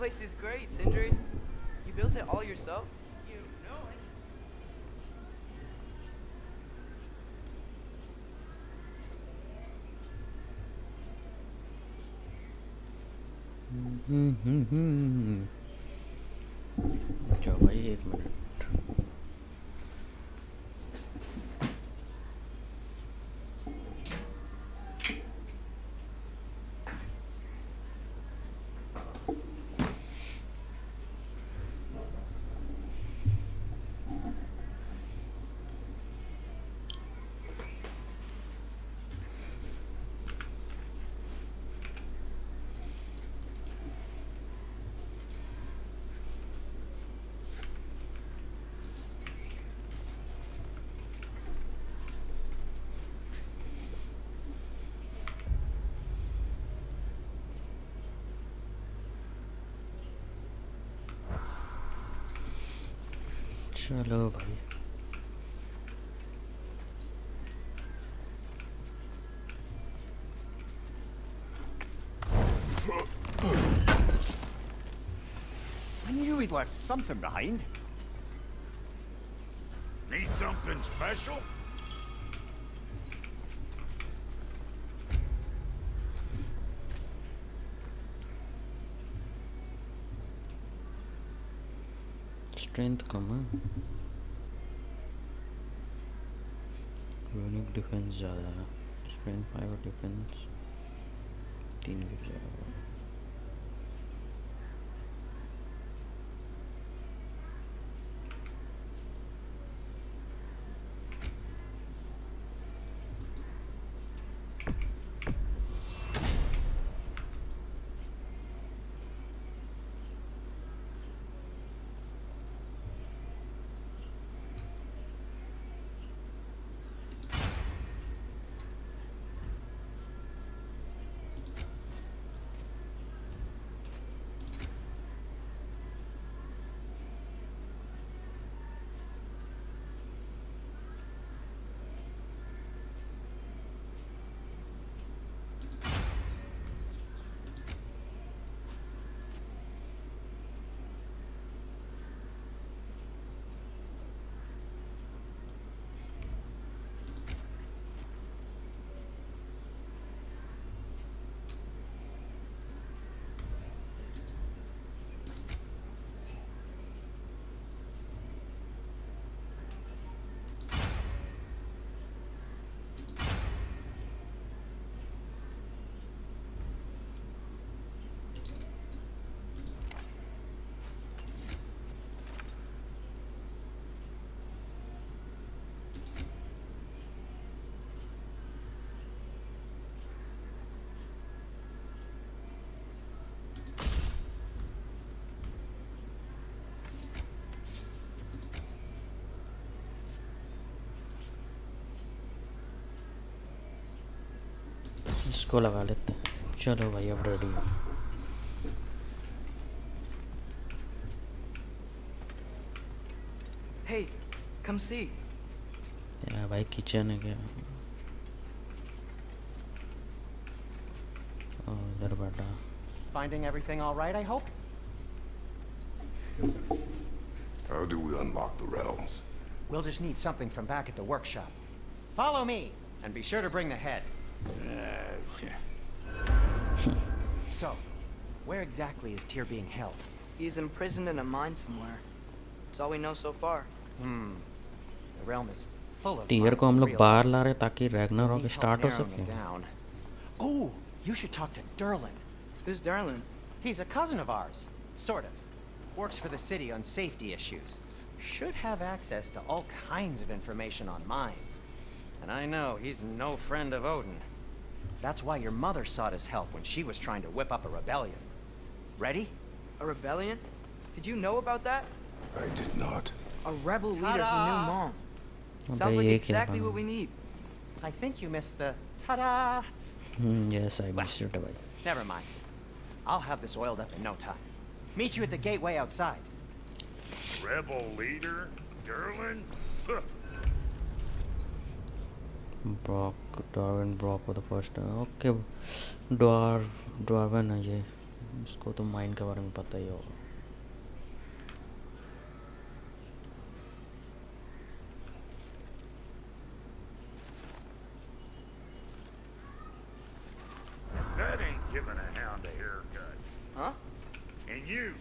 place is great, Sindri. You built it all yourself? You know it. अच्छा भाई एक minute चलो भाई I knew he'd left something behind. Need something special? Strength कम है unique defence ज़्यादा है स्ट्रेंथ 5 और डिफेंस 3 गिर जाएगा इसको लगा लेते हैं चलो भाई अब रेडी है Hey, come see. या भाई किचन है क्या इधर बैठा Finding everything all right, I hope? How do we unlock the realms? We'll just need something from back at the workshop. Follow me, and be sure to bring the head. So, where exactly is Tyr being held? He's imprisoned in a mine somewhere. That's all we know so far. The realm is full of tier को mines हम of लोग real बाहर estate. ला रहे ताकि Ragnarok We help start हो narrowing सके it down. Oh, you should talk to Derlin. Who's Darlin? He's a cousin of ours, sort of. Works for the city on safety issues. Should have access to all kinds of information on mines. And I know he's no friend of Odin. That's why your mother sought his help when she was trying to whip up a rebellion. Ready? A rebellion? Did you know about that? I did not. A rebel leader who knew Mom. Sounds अबे like ये क्या exactly what बना we need. I think you missed the ta-da. Yes I miss it भाई Never mind. I'll have this oiled up in no time. Meet you at the gateway outside. Rebel leader? Derlin? Brock Darwin Brock for the first okay Dwarven है ये इसको तो mine के बारे में पता ही होगा. That ain't giving a hound a haircut. Huh? And you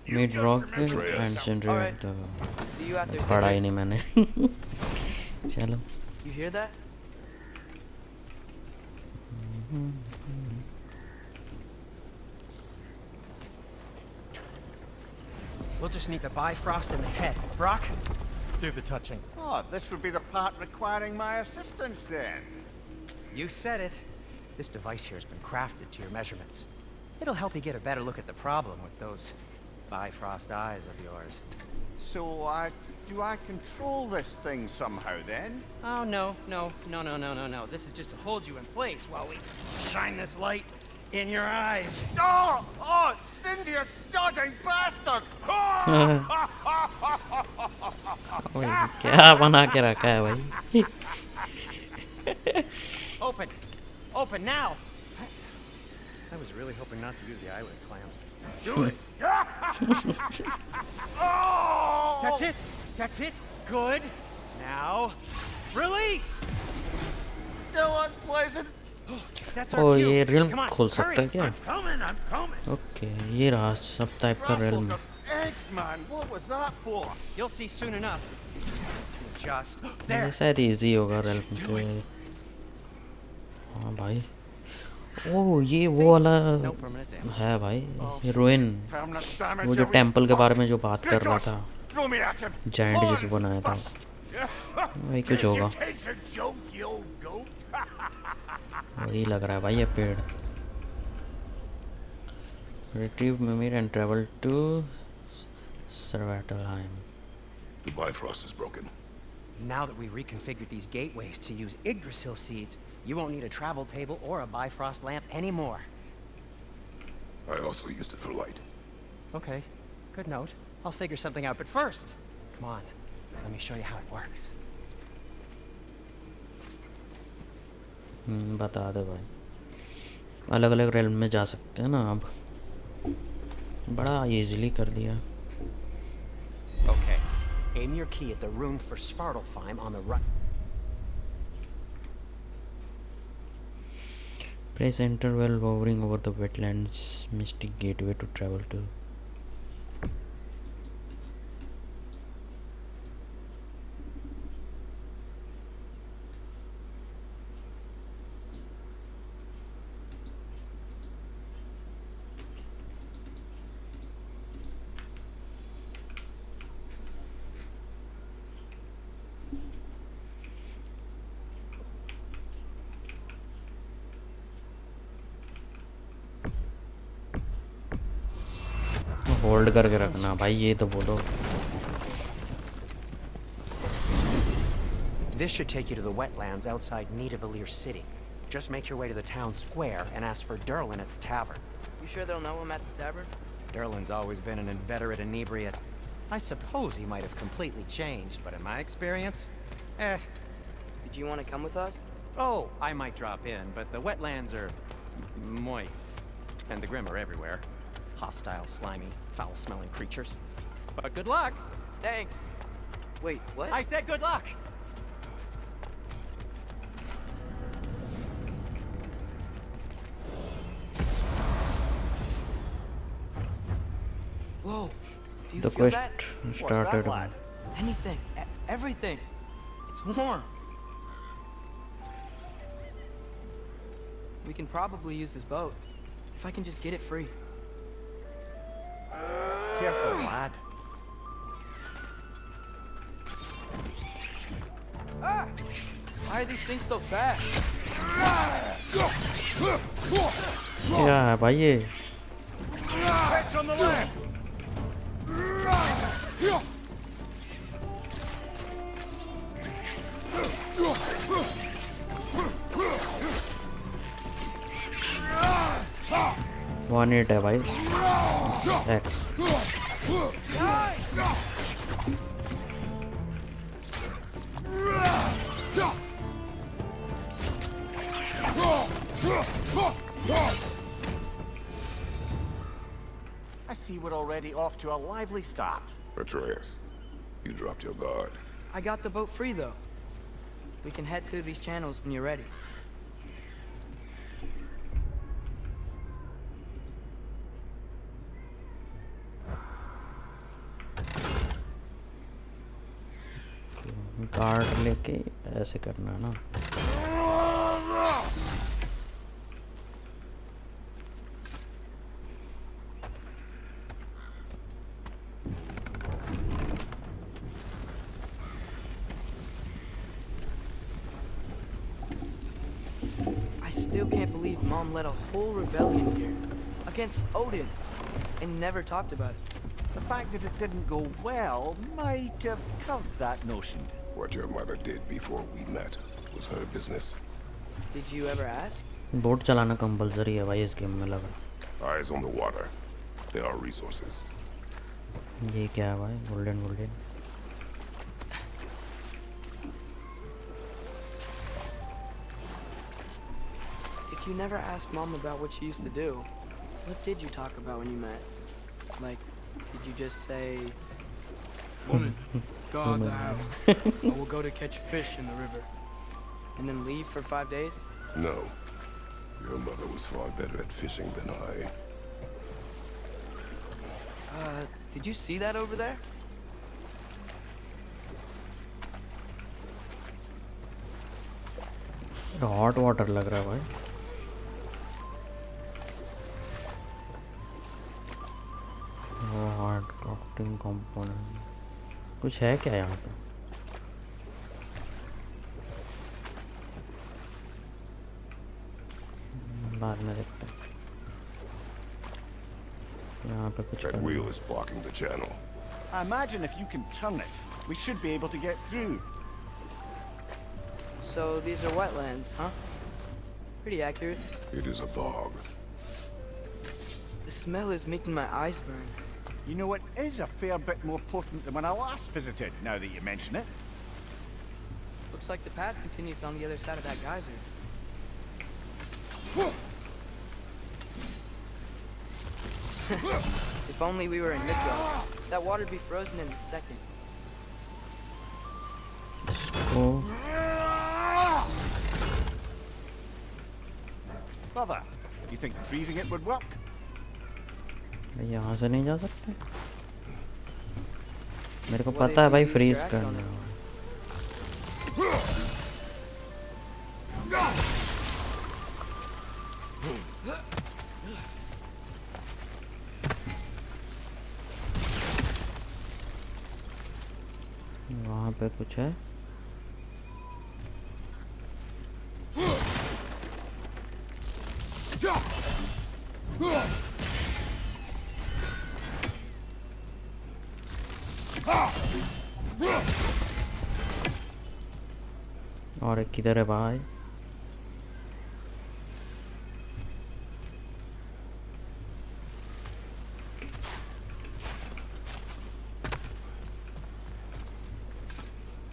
Meet just rock remember and this. generate the. See you out there, पढ़ा ही Cedric. नहीं मैंने. चलो. You hear that? We'll just need the Bifrost in the head. Brock, do the touching. Oh, this would be the part requiring my assistance then. You said it. This device here has been crafted to your measurements. It'll help you get a better look at the problem with those Bifrost eyes of yours. So, do I control this thing somehow then? Oh, no. This is just to hold you in place while we shine this light in your eyes. Oh! Oh, Cindy, you sodding bastard! ओए, क्या बना के रखा है भाई? Open! Open now! I was really hoping not to use the eyelid clamps. Do it. Oh! That's it! That's it! Good! Now, release! Still unpleasant. That's our O cue. ये realm Come on, खोल सकता है hurry. क्या? I'm coming. Okay, ये रहा सब type का realm. Ruffled of eggs, man. What was that for? You'll see soon enough. To adjust. ये There. शायद इजी होगा realm Do के. it. हाँ भाई. ओह ये वो वाला No permanent damage. है भाई. ये ruin. Permanent damage. वो जो you टेंपल के fuck. बारे में जो बात कर Get रहा us. था. Throw me at him. Giant On जिसे बनाया था. first. वही कुछ होगा. Takes a joke, you old goat. वही लग रहा है भाई ये पेड़. Retrieve memory and travel to Svartalheim. The Bifrost is broken. Now that we've reconfigured these gateways to use Yggdrasil seeds, you won't need a travel table or a Bifrost lamp anymore. I also used it for light. Okay, good note. I'll figure something out, but first, come on, let me show you how it works. बता दो भाई. अलग अलग rail में जा सकते हैं ना अब. बड़ा इजीली कर दिया. Okay, aim your key at the rune for Svartalfheim on the right. Press enter while hovering over the wetlands mystic gateway to travel to. Hold करके रखना भाई ये तो बोलो. This should take you to the wetlands outside Nidavellir City. Just make your way to the town square and ask for Derlin at the tavern. You sure they'll know him at the tavern? Derlin's always been an inveterate inebriate. I suppose he might have completely changed, but in my experience, Did you want to come with us? Oh, I might drop in, but the wetlands are moist. And the Grim are everywhere. Hostile, slimy, foul-smelling creatures. But good luck! Thanks. Wait, what? I said good luck! Whoa. Do you The feel quest that? started. lad? Anything. Everything. It's warm. We can probably use this boat. If I can just get it free. Careful, lad. Ah! Why are these things so fast? क्या है भाई ये? Heads on the left. One eight है भाई. X. see we're already off to a lively start. Atreus, you dropped your guard. I got the boat free, though. We can head through these channels when you're ready. Guard लेके ऐसे करना है ना. I still can't believe Mom led a whole rebellion here against Odin and never talked about it. The fact that it didn't go well might have curbed that notion. What your mother did before we met was her business. Did you ever ask? Boat चलाना compulsory है भाई इस game में लगा. Eyes on the water. There are resources. ये क्या है भाई? Golden golden. If you never asked Mom about what she used to do, what did you talk about when you met? Like, did you just say, "Woman, go out the house. I will go to catch fish in the river," and then leave for 5 days? No. Your mother was far better at fishing than I. Did you see that over there? Hot water लग रहा है भाई. Hard crafting component कुछ है क्या यहाँ पे? बाद में देखते हैं. यहाँ पे कुछ That wheel is blocking the channel. I imagine if you can turn it, we should be able to get through. So these are wetlands, huh? Pretty accurate. It is a bog. The smell is making my eyes burn. You know, it is a fair bit more potent than when I last visited, now that you mention it. Looks like the path continues on the other side of that geyser. If only we were in Midgard. That water'd be frozen in a second. Oh. Brother, you think freezing it would work? यहाँ से नहीं जा सकते. मेरे को पता है भाई फ्रीज करना है. वहाँ पे कुछ है. और एक किधर है भाई?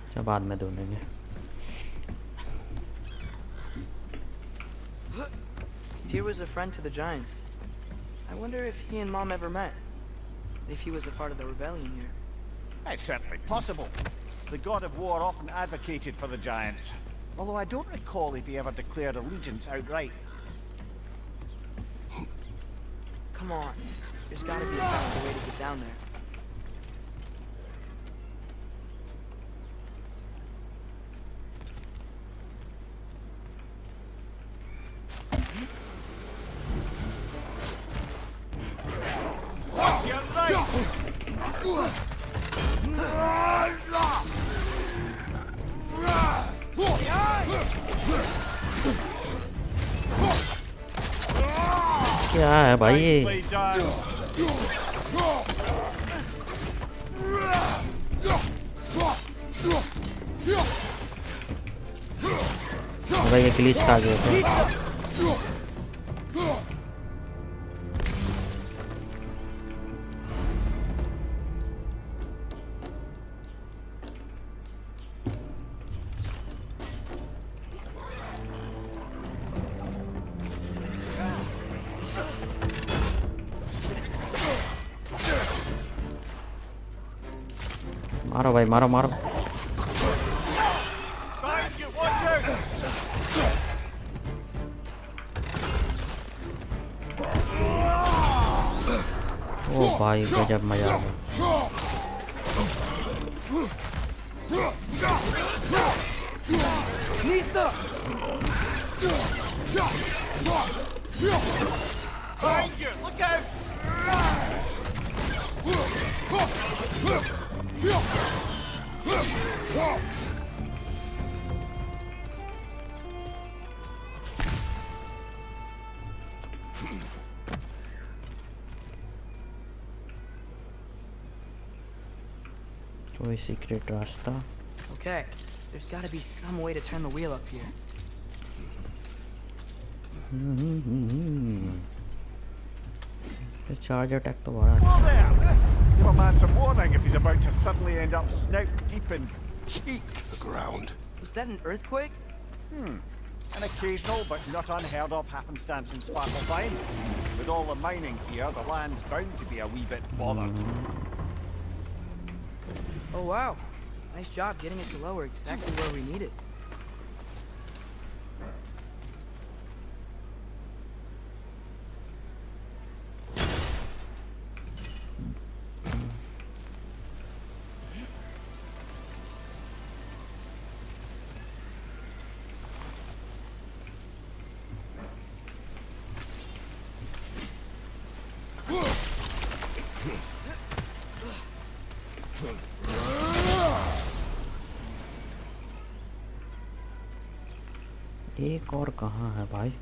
अच्छा बाद में ढूंढेंगे. Tyr was a friend to the giants. I wonder if he and Mom ever met. If he was a part of the rebellion here. It's certainly possible. The god of war often advocated for the giants. Although I don't recall if he ever declared allegiance outright. Come on. There's gotta be a faster way to get down there. What's your right? क्या है भाई ये? Nicely done. भाई ये glitch खा गया था. मारो भाई मारो मारो Behind you, watch out! ओ भाई गजब मजा आ गया Behind you, look out! कोई सीक्रेट रास्ता Okay, there's got to be some way to turn the wheel up here. Charge attack तो बड़ा Whoa अच्छा there! Give a man some warning if he's about to suddenly end up snout deep in cheek. The ground. Was that an earthquake? An occasional but not unheard of happenstance in Svartalfheim. With all the mining here, the land's bound to be a wee bit bothered. Oh wow, nice job getting it to lower exactly where we need it. एक और कहाँ है भाई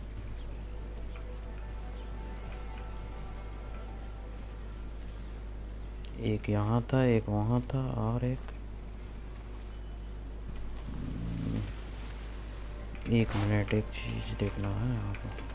एक यहाँ था एक वहाँ था और एक मिनट एक चीज़ देखना है यहाँ पर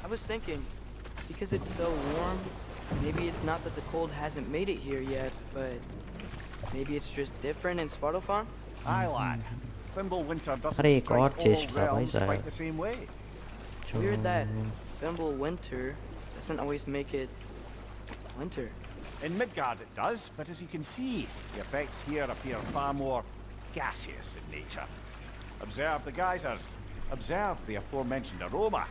I was thinking, because it's so warm, maybe it's not that the cold hasn't made it here yet, but maybe it's just different in Svartalfheim? Aye, lad. Thimble winter doesn't अरे एक strike और all chest था भाई realms शायद quite the same way. Weird that Thimble winter doesn't always make it winter. In Midgard it does, but as you can see, the effects here appear far more gaseous in nature. Observe the geysers. Observe the aforementioned aroma.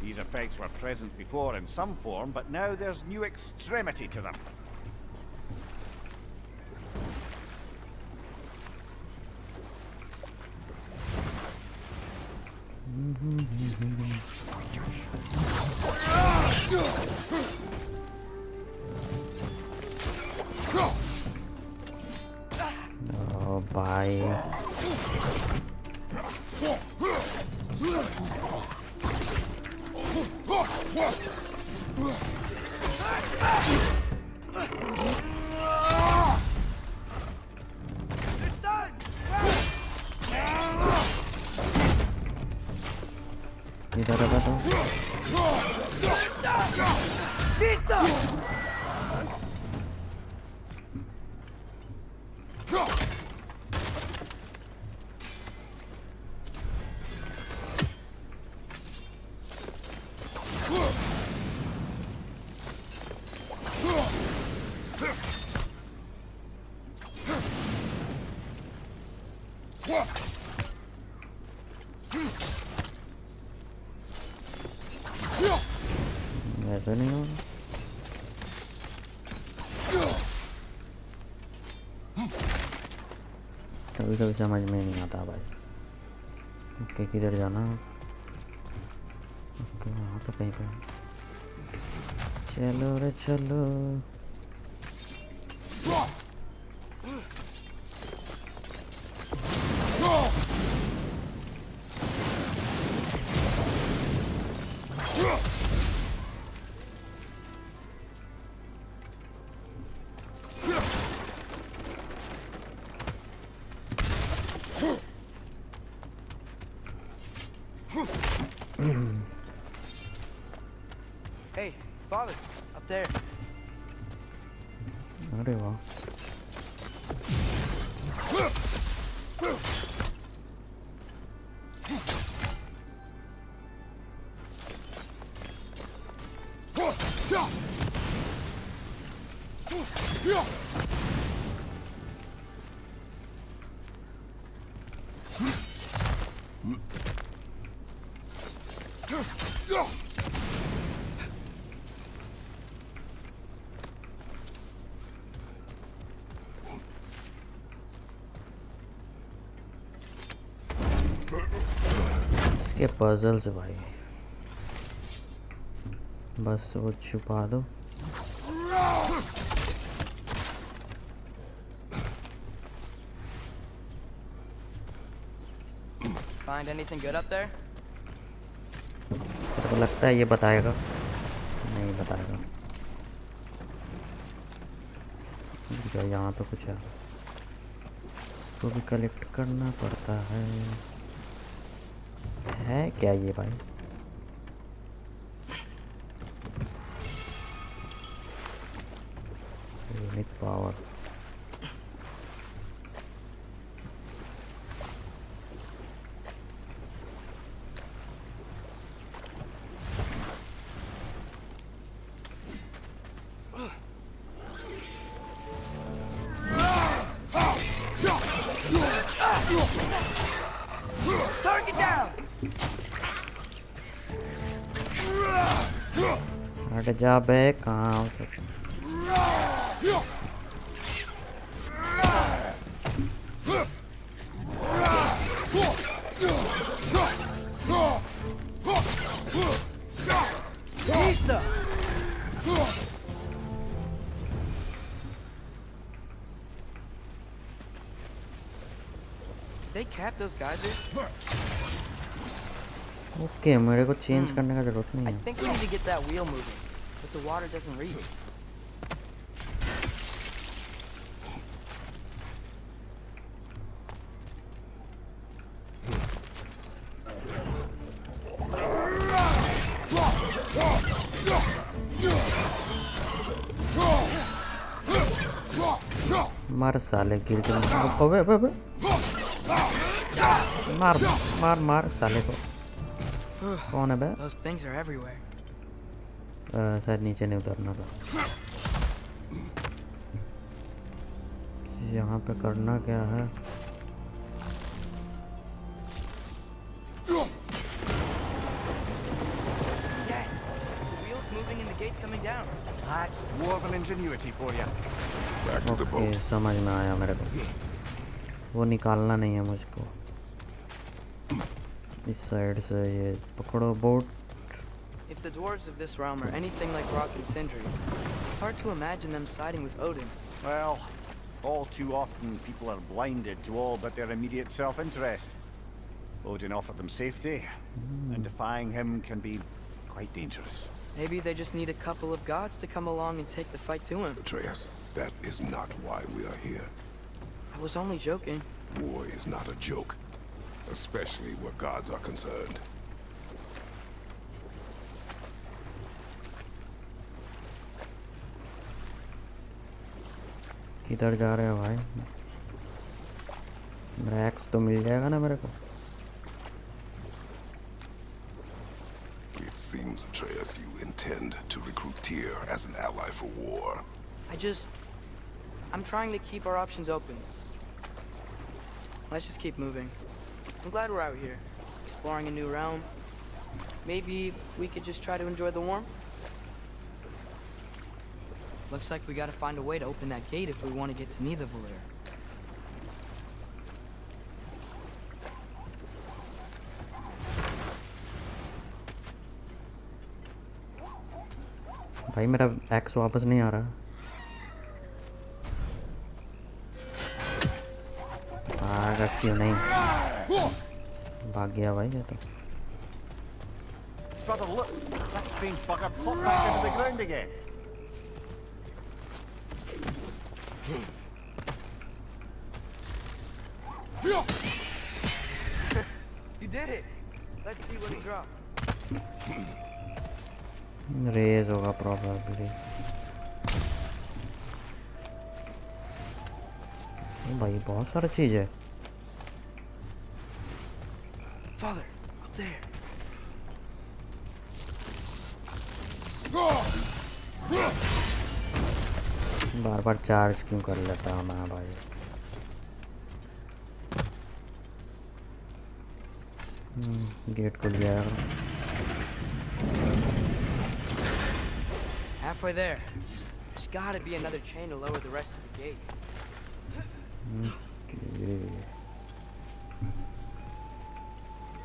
These effects were present before in some form, but now there's new extremity to them. ओ भाई इधर आ तो ऐसा नहीं होगा कभी कभी समझ में नहीं आता भाई ओके किधर जाना ओके वहाँ पे कहीं पे चलो रे चलो Hey, father, up there. अरे वाह इसके पजल्स भाई बस वो छुपा दो Find anything good up there? मेरे को लगता है ये बताएगा नहीं बताएगा क्या यहाँ पे कुछ है इसको भी कलेक्ट करना पड़ता है क्या ये भाई यूनिक पावर Target down! हट जा बे कहाँ हो सकता Lisa! They capped those geysers? Okay मेरे को चेंज करने का जरूरत नहीं I है think we need to get that wheel moving, but the water doesn't reach. मार साले गिर गिर अबे अबे अबे मार मार मार साले को कौन है बे Those things are everywhere. शायद नीचे नहीं उतरना था यहाँ पे करना क्या है Yeah, the wheel's moving and the gate's coming down. That's dwarven ingenuity for you. Back to the okay boat. समझ में आया मेरे को वो निकालना नहीं है मुझको इस साइड से ये पकड़ो boat If the dwarves of this realm are anything like Rock and Sindri, it's hard to imagine them siding with Odin. Well, all too often people are blinded to all but their immediate self-interest. Odin offered them safety, and defying him can be quite dangerous. Maybe they just need a couple of gods to come along and take the fight to him. Atreus, that is not why we are here. I was only joking. War is not a joke, especially where gods are concerned. किधर जा रहे हो भाई मेरा x तो मिल जाएगा ना मेरे को It seems, Atreus, you intend to recruit Tyr as an ally for war. I'm trying to keep our options open. Let's just keep moving. I'm glad we're out here, exploring a new realm. Maybe we could just try to enjoy the warmth. Looks like we gotta find a way to open that gate if we want to get to Nidavellir. भाई मेरा x वापस नहीं आ रहा आगा क्यों नहीं भाग गया भाई ये तो Brother, look! That strange bugger popped back into the ground again. did it. Let's see what it dropped. Rage होगा probably. भाई बहुत सारी चीज़ है. Father, up there. Bar bar charge क्यों कर लेता हूँ मैं भाई. गेट खुल गया. Halfway there. There's gotta be another chain to lower the rest of the gate.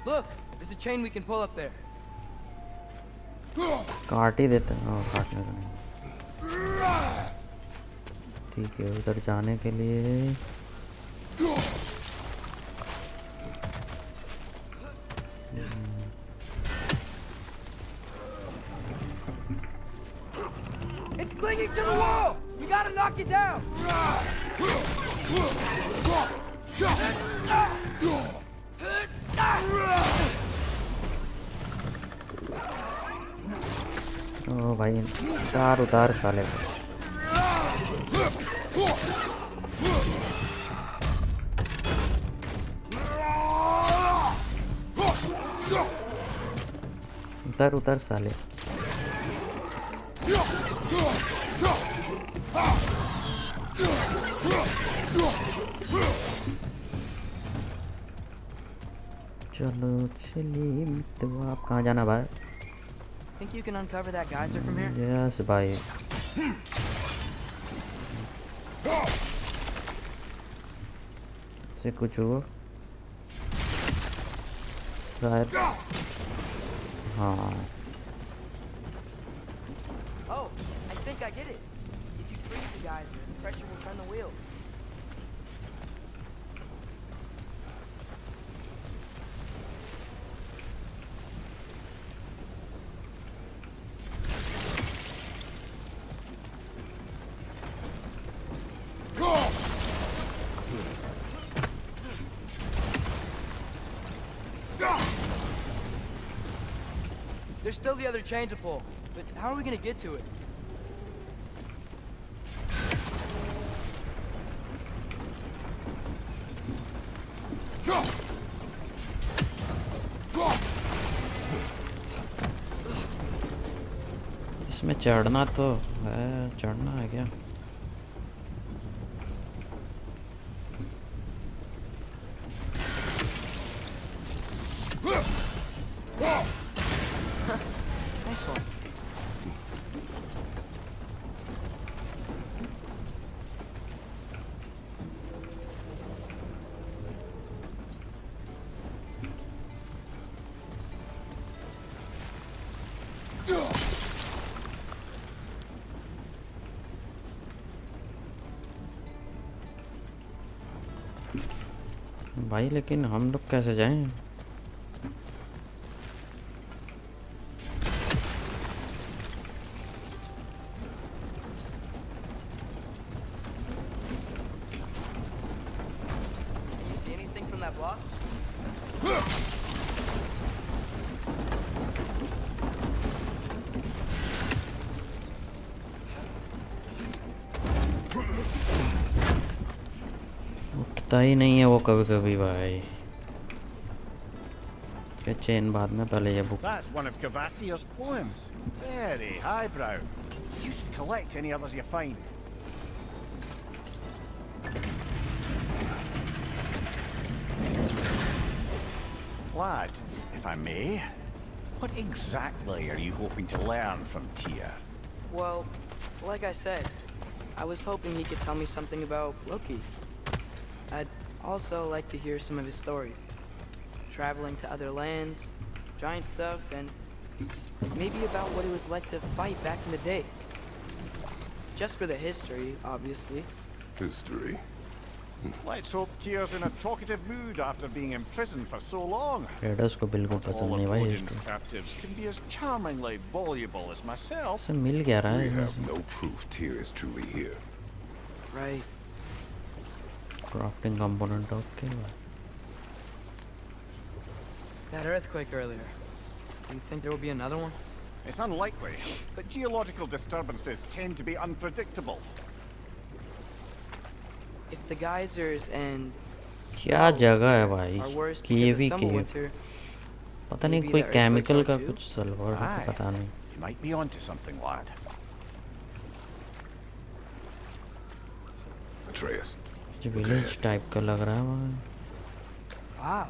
Look, there's a chain we can pull up there. काट ही देते हैं. काटने का नहीं. ठीक है, उधर जाने के लिए It's clinging to the wall! You gotta knock it down! ओ भाई तार उतार साले. उतर उतर साले. चलो चलिए. तो आप कहाँ जाना भाई? Think you can uncover that geyser from here? Yes भाई. से कुछ हुआ शायद. हाँ. Oh, I think I get it. If you freeze the geyser, the pressure will turn the wheel. There's still the other chain to pull, but how are we gonna get to it? इसमें चढ़ना तो है. चढ़ना है क्या? Nice one. भाई लेकिन हम लोग कैसे जाएं? Can you see anything from that block? उठता ही नहीं है वो कभी कभी भाई. क्या चेन बाद में, पहले ये book. That's one of Cavassier's poems. Very highbrow. You should collect any others you find. Lad, if I may, what exactly are you hoping to learn from Tyr? Well, like I said, I was hoping he could tell me something about Loki. I'd also like to hear some of his stories. Traveling to other lands, giant stuff, and maybe about what it was like to fight back in the day. Just for the history, obviously. History. Let's hope Tyr's in a talkative mood after being imprisoned for so long. Readers को बिल्कुल पसंद All नहीं of भाई Odin's इसको. captives can be as charmingly voluble as myself. से मिल क्या रहा We है? have no proof Tyr is truly here. Right. Crafting component okay. That earthquake earlier. Do you think there will be another one? It's unlikely, but geological disturbances tend to be unpredictable. If the geysers and क्या जगह है are भाई worse cave because he of thermal cave winter, पता नहीं maybe कोई the earthquakes chemical are का too? कुछ sulphur का Aye. पता नहीं You might be onto something, lad. Atreus, village type का लग रहा है वहाँ Wow.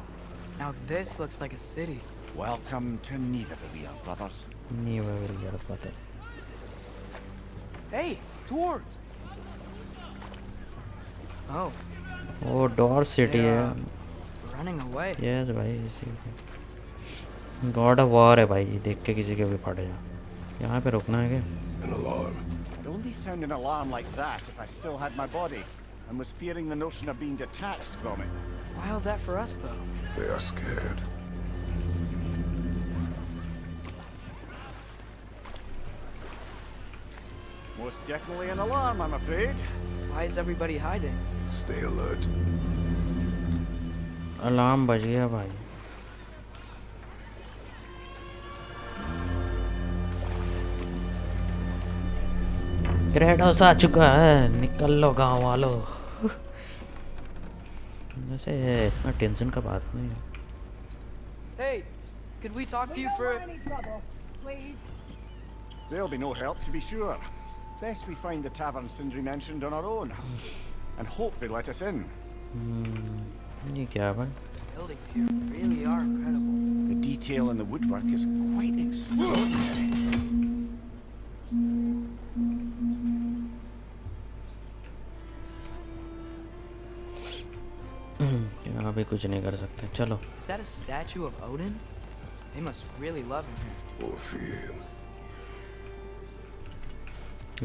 Now this looks like a city. Welcome to Nidavellir, brothers. नहीं वो यार पता Hey, dwarves! Oh, वो डॉर सिटी they है are running away. यस भाई इसी गॉड ऑफ वॉर है भाई देख के किसी के भी फट जा यहाँ पे रुकना है क्या an alarm. I'd only sound an alarm like that if I still had my body and was fearing the notion of being detached from it. Why all that for us, though? They are scared. Most definitely an alarm, I'm afraid. Why is everybody hiding? Stay alert. Alarm बज गया भाई क्रेडोस आ चुका है निकल लो गांव वालों वैसे इतना टेंशन का बात नहीं है Hey, could we talk to you for... There'll be no help, to be sure. Best we find the tavern Sindri mentioned on our own. And hope they let us in. ये क्या है भाई Buildings here really are incredible. The detail in the woodwork is quite extraordinary. यहाँ भी कुछ नहीं कर सकते चलो Is that a statue of Odin? They must really love him here. Or fear him.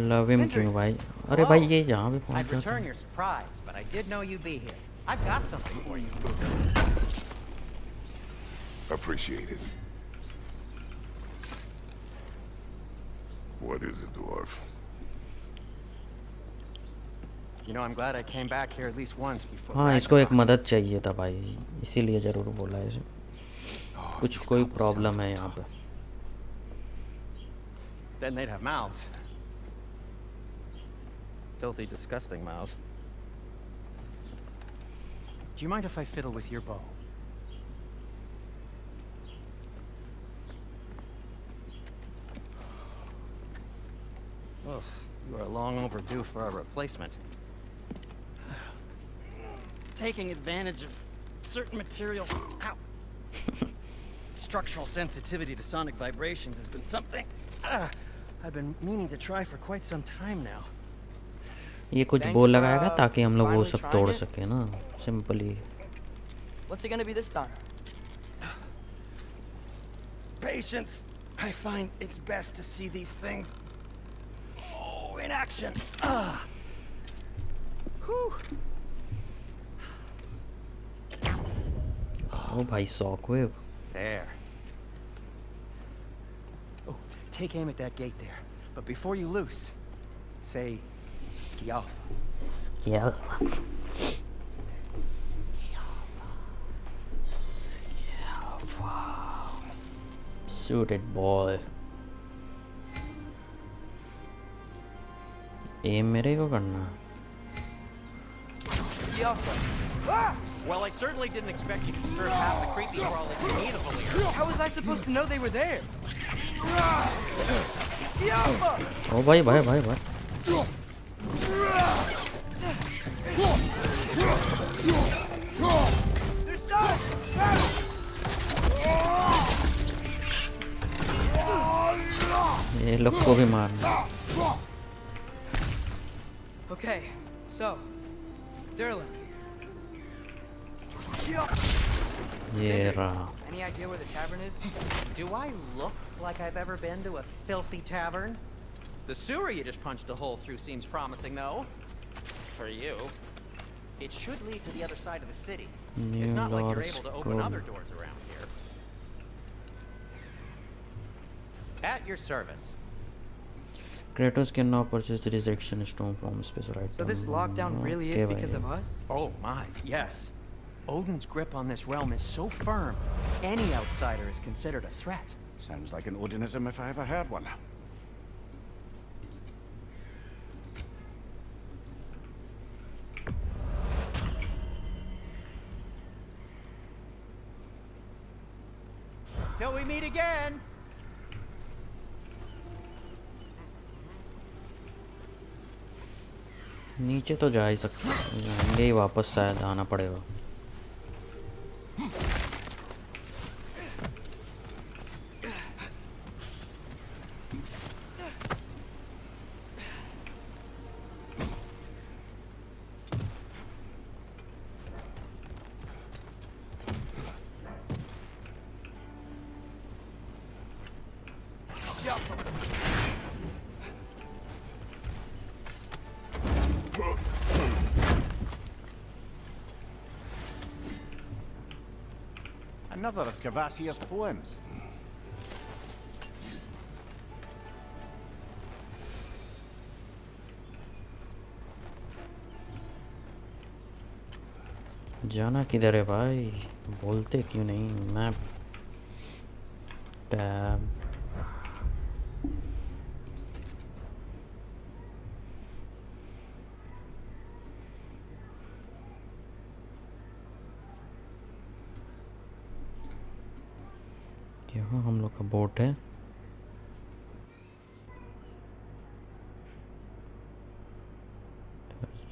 Love him क्यों भाई अरे भाई ये यहाँ भी I'd पहुँच जाता return है your surprise, but I did know you'd be here. I've got something for you. Appreciate it. What is it, dwarf? You know, I'm glad I came back here at least once before. हाँ इसको एक Ragnarok. मदद चाहिए था भाई इसीलिए ज़रूर बोला है इसे Oh, कुछ these कोई cobblestones प्रॉब्लम है are यहाँ tough. पे Then they'd have mouths. Filthy, disgusting mouths. Do you mind if I fiddle with your bow? Oh, you are long overdue for a replacement. Taking advantage of certain materials. Ow. Structural sensitivity to sonic vibrations has been something I've been meaning to try for quite some time now. ये कुछ Thanks बोल for, लगाएगा ताकि हम लोग वो finally सब trying तोड़ it. सके ना simply What's it gonna be this time? Patience. I find it's best to see these things in action. Whew. ओ भाई shockwave There. Oh, take aim at that gate there. But before you loose, say Skialfa. क्या suited boy M मेरे को करना है Well, I certainly didn't expect you to disturb half the creepy crawlies in need of a leader. How was I supposed to know they were there? ओ भाई भाई भाई भाई They're stuck! ये लोग को भी मारना Okay, so, Derlin. ये रहा Any idea where the tavern is? Do I look like I've ever been to a filthy tavern? The sewer you just punched a hole through seems promising, though. For you. It should lead to the other side of the city. It's not like you're able to open other doors around here. At your service. Kratos can now purchase the resurrection stone from special item. So this lockdown really is Okay, because भाई. of us? Oh my, yes. Odin's grip on this realm is so firm, any outsider is considered a threat. Sounds like an Odinism if I ever heard one. Till we meet again! नीचे तो जा ही सकते हैं, जाएंगे ही वापस, शायद आना पड़ेगा। Another of Kvasir's poems. जाना किधर है भाई, बोलते क्यों नहीं? मैप, टैब, यहाँ हम लोग का बोट है।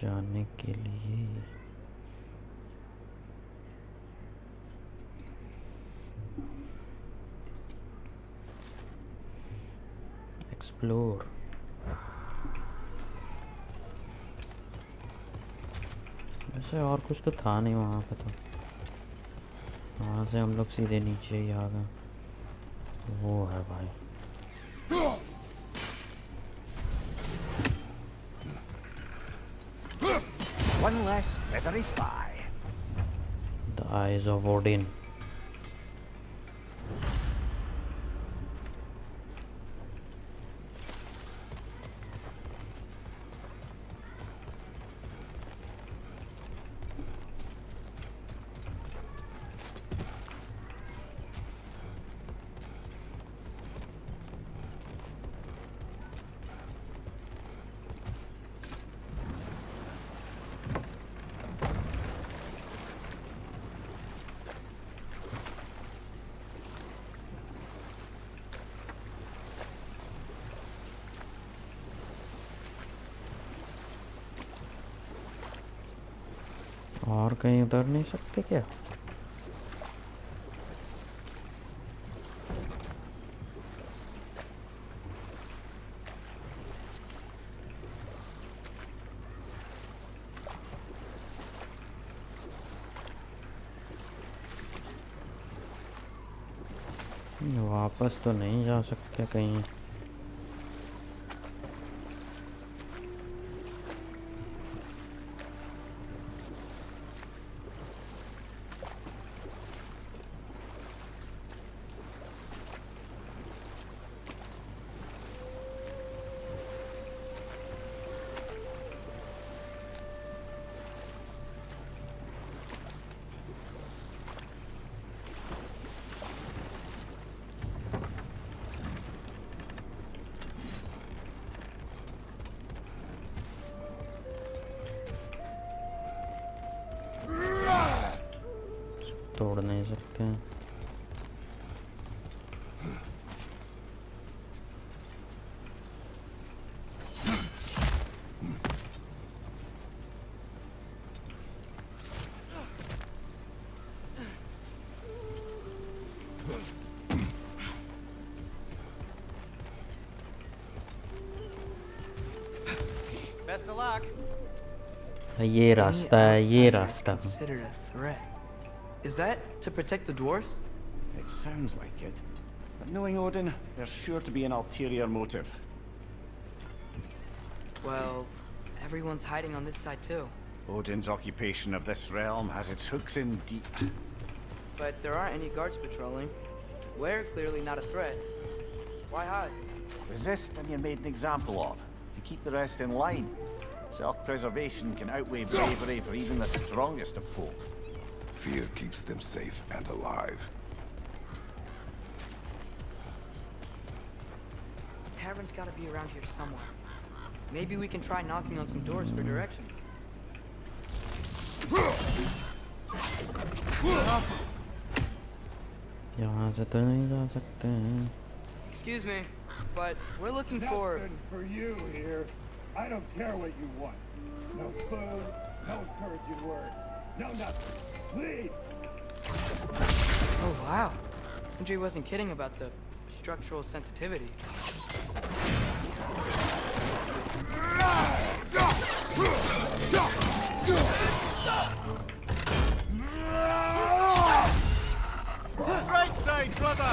जाने के लिए एक्सप्लोर, वैसे और कुछ तो था नहीं वहाँ पे, तो वहाँ से हम लोग सीधे नीचे ही आ गए। वो है भाई, One less feathery spy. the eyes of Odin. और कहीं उतर नहीं सकते क्या? वापस तो नहीं जा सकते कहीं। तोड़ नहीं सकते हैं। Best of luck. ये रास्ता है, ये रास्ता। Considered a threat. Is that to protect the dwarves? It sounds like it. But knowing Odin, there's sure to be an ulterior motive. Well, everyone's hiding on this side too. Odin's occupation of this realm has its hooks in deep. But there aren't any guards patrolling. We're clearly not a threat. Why hide? Resist and you're made an example of, to keep the rest in line. Self-preservation can outweigh bravery for even the strongest of folk. Fear keeps them safe and alive. Tavern's gotta be around here somewhere. Maybe we can try knocking on some doors for directions. यहाँ से तो नहीं जा सकते हैं. Excuse me, but we're looking for... Nothing for you here. I don't care what you want. No food, no encouraging word, no nothing. Please. Oh, wow. Sentry wasn't kidding about the structural sensitivity. Right side, brother!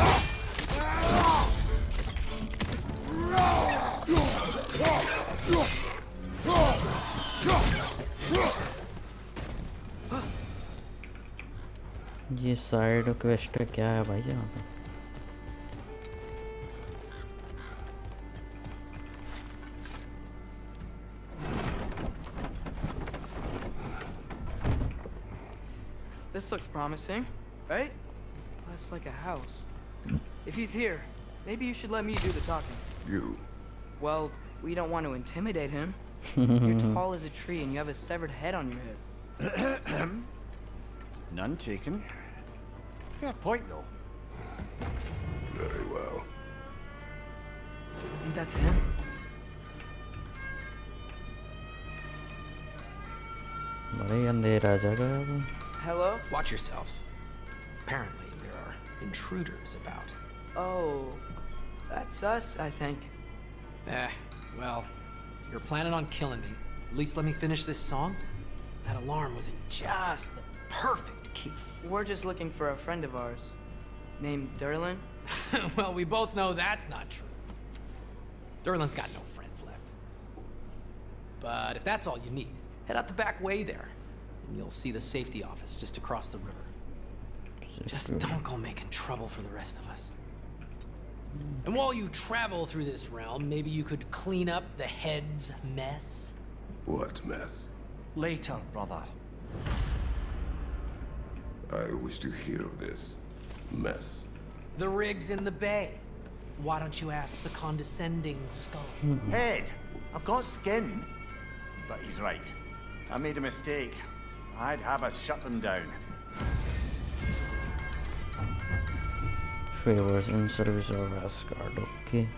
ये side quest क्या है भाई यहाँ पे? This looks promising, right? That's like a house. If he's here, maybe you should let me do the talking. You. Well, we don't want to intimidate him. You're tall as a tree and you have a severed head on your head. None taken. Fair point, though. Very well. I think that's him. बड़े अंधेरा जगह है वो. Hello? Watch yourselves. Apparently, there are intruders about. Oh, that's us, I think. Well, if you're planning on killing me, at least let me finish this song. That alarm was in just the perfect key. We're just looking for a friend of ours named Derlin. Well, we both know that's not true. Derlin's got no friends left. But if that's all you need, head out the back way there, and you'll see the safety office just across the river. Just don't go making trouble for the rest of us. And while you travel through this realm, maybe you could clean up the head's mess? What mess? Later, brother. I wish to hear of this mess. The rig's in the bay. Why don't you ask the condescending skull? Head, I've got skin. But he's right. I made a mistake. I'd have us shut them down. Favors in service of Asgard. Okay.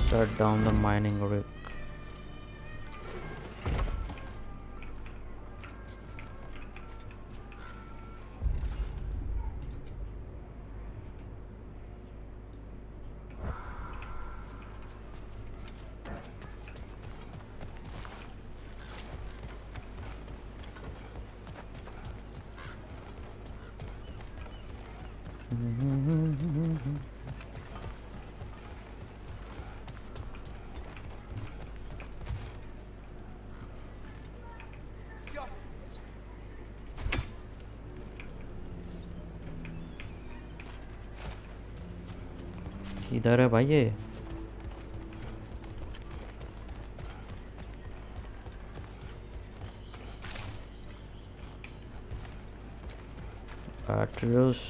Shut down the mining rig. इधर है भाई ये. Atreus.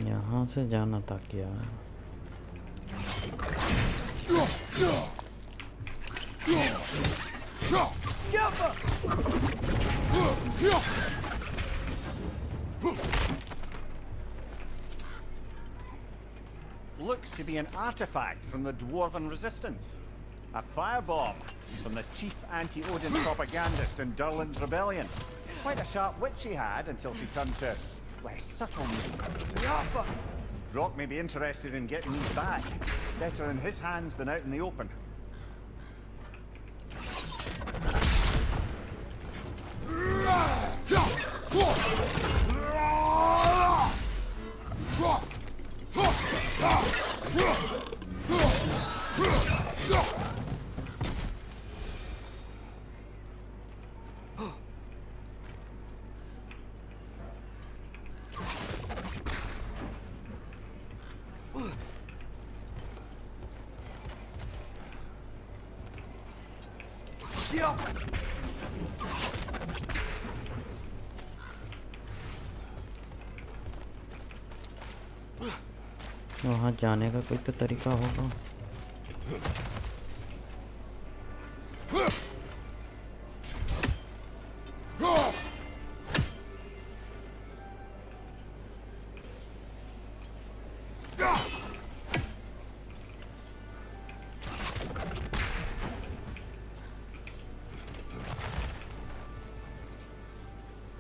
यहाँ से जाना था क्या? Looks to be an artifact from the Dwarven Resistance. A firebomb from the chief anti-Odin propagandist in Durlin's rebellion. Quite a sharp wit she had until she turned to less subtle means. Rock may be interested in getting these back. Better in his hands than out in the open. वहाँ जाने का कोई तो तरीका होगा।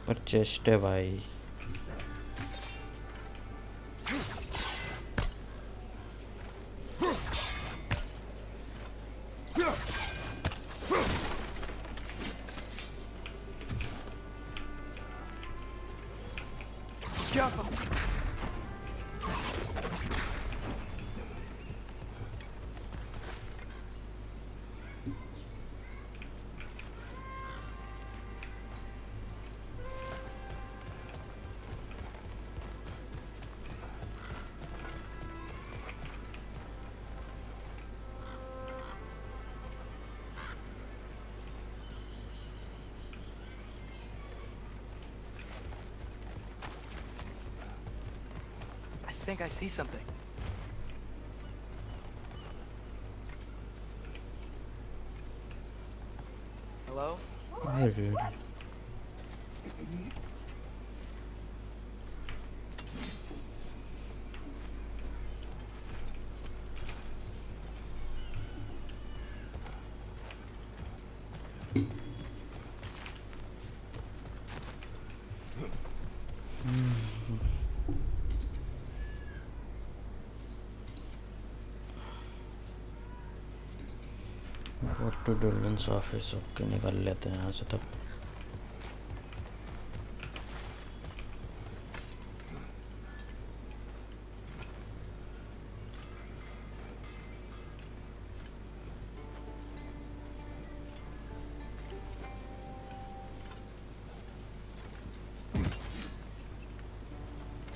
पर chest है भाई। I think I see something. Hello? I really Go to Dulan's office। Okay निकल लेते हैं यहाँ से तब।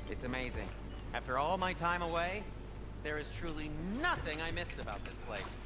It's amazing. After all my time away, there is truly nothing I missed about this place.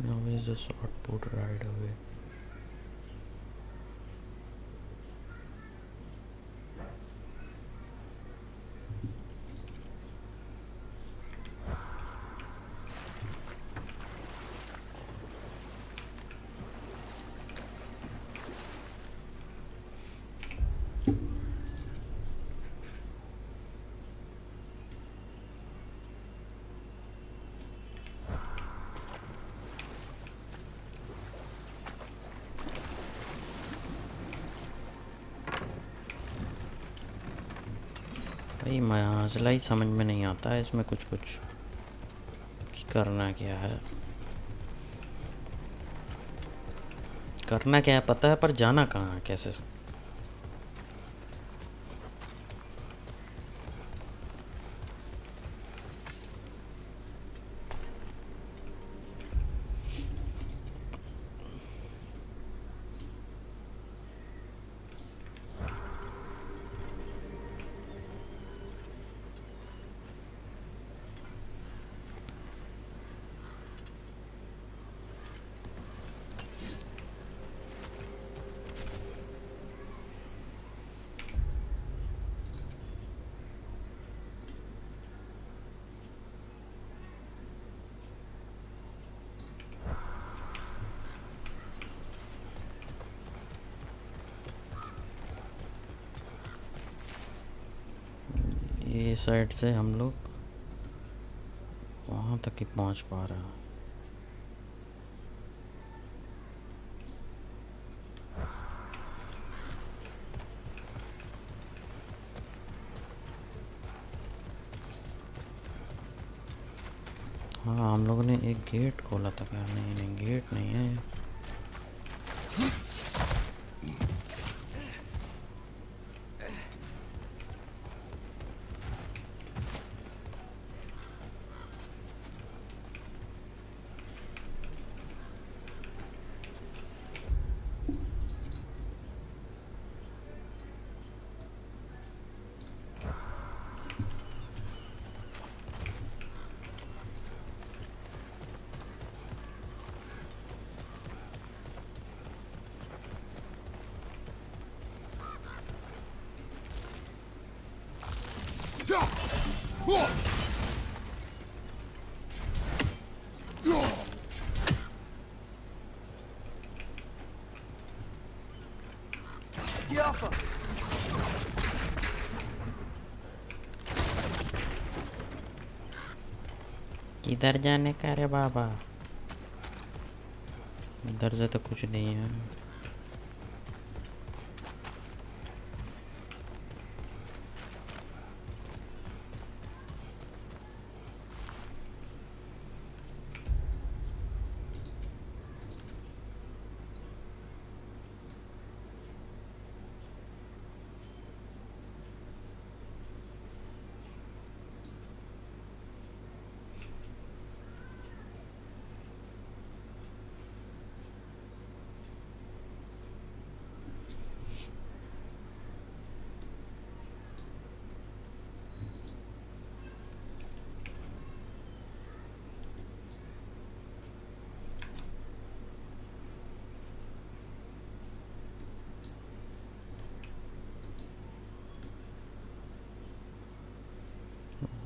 Now is a short boat ride away। भाई मसला ही समझ में नहीं आता है इसमें कुछ कुछ कि करना क्या है, करना क्या है पता है पर जाना कहाँ है कैसे। ये साइड से हम लोग तक ही पहुंच पा रहा। हाँ हम लोगों ने एक गेट खोला था क्या? नहीं नहीं गेट नहीं है ये। Alpha. किधर जाने का रे बाबा? इधर से तो कुछ नहीं है।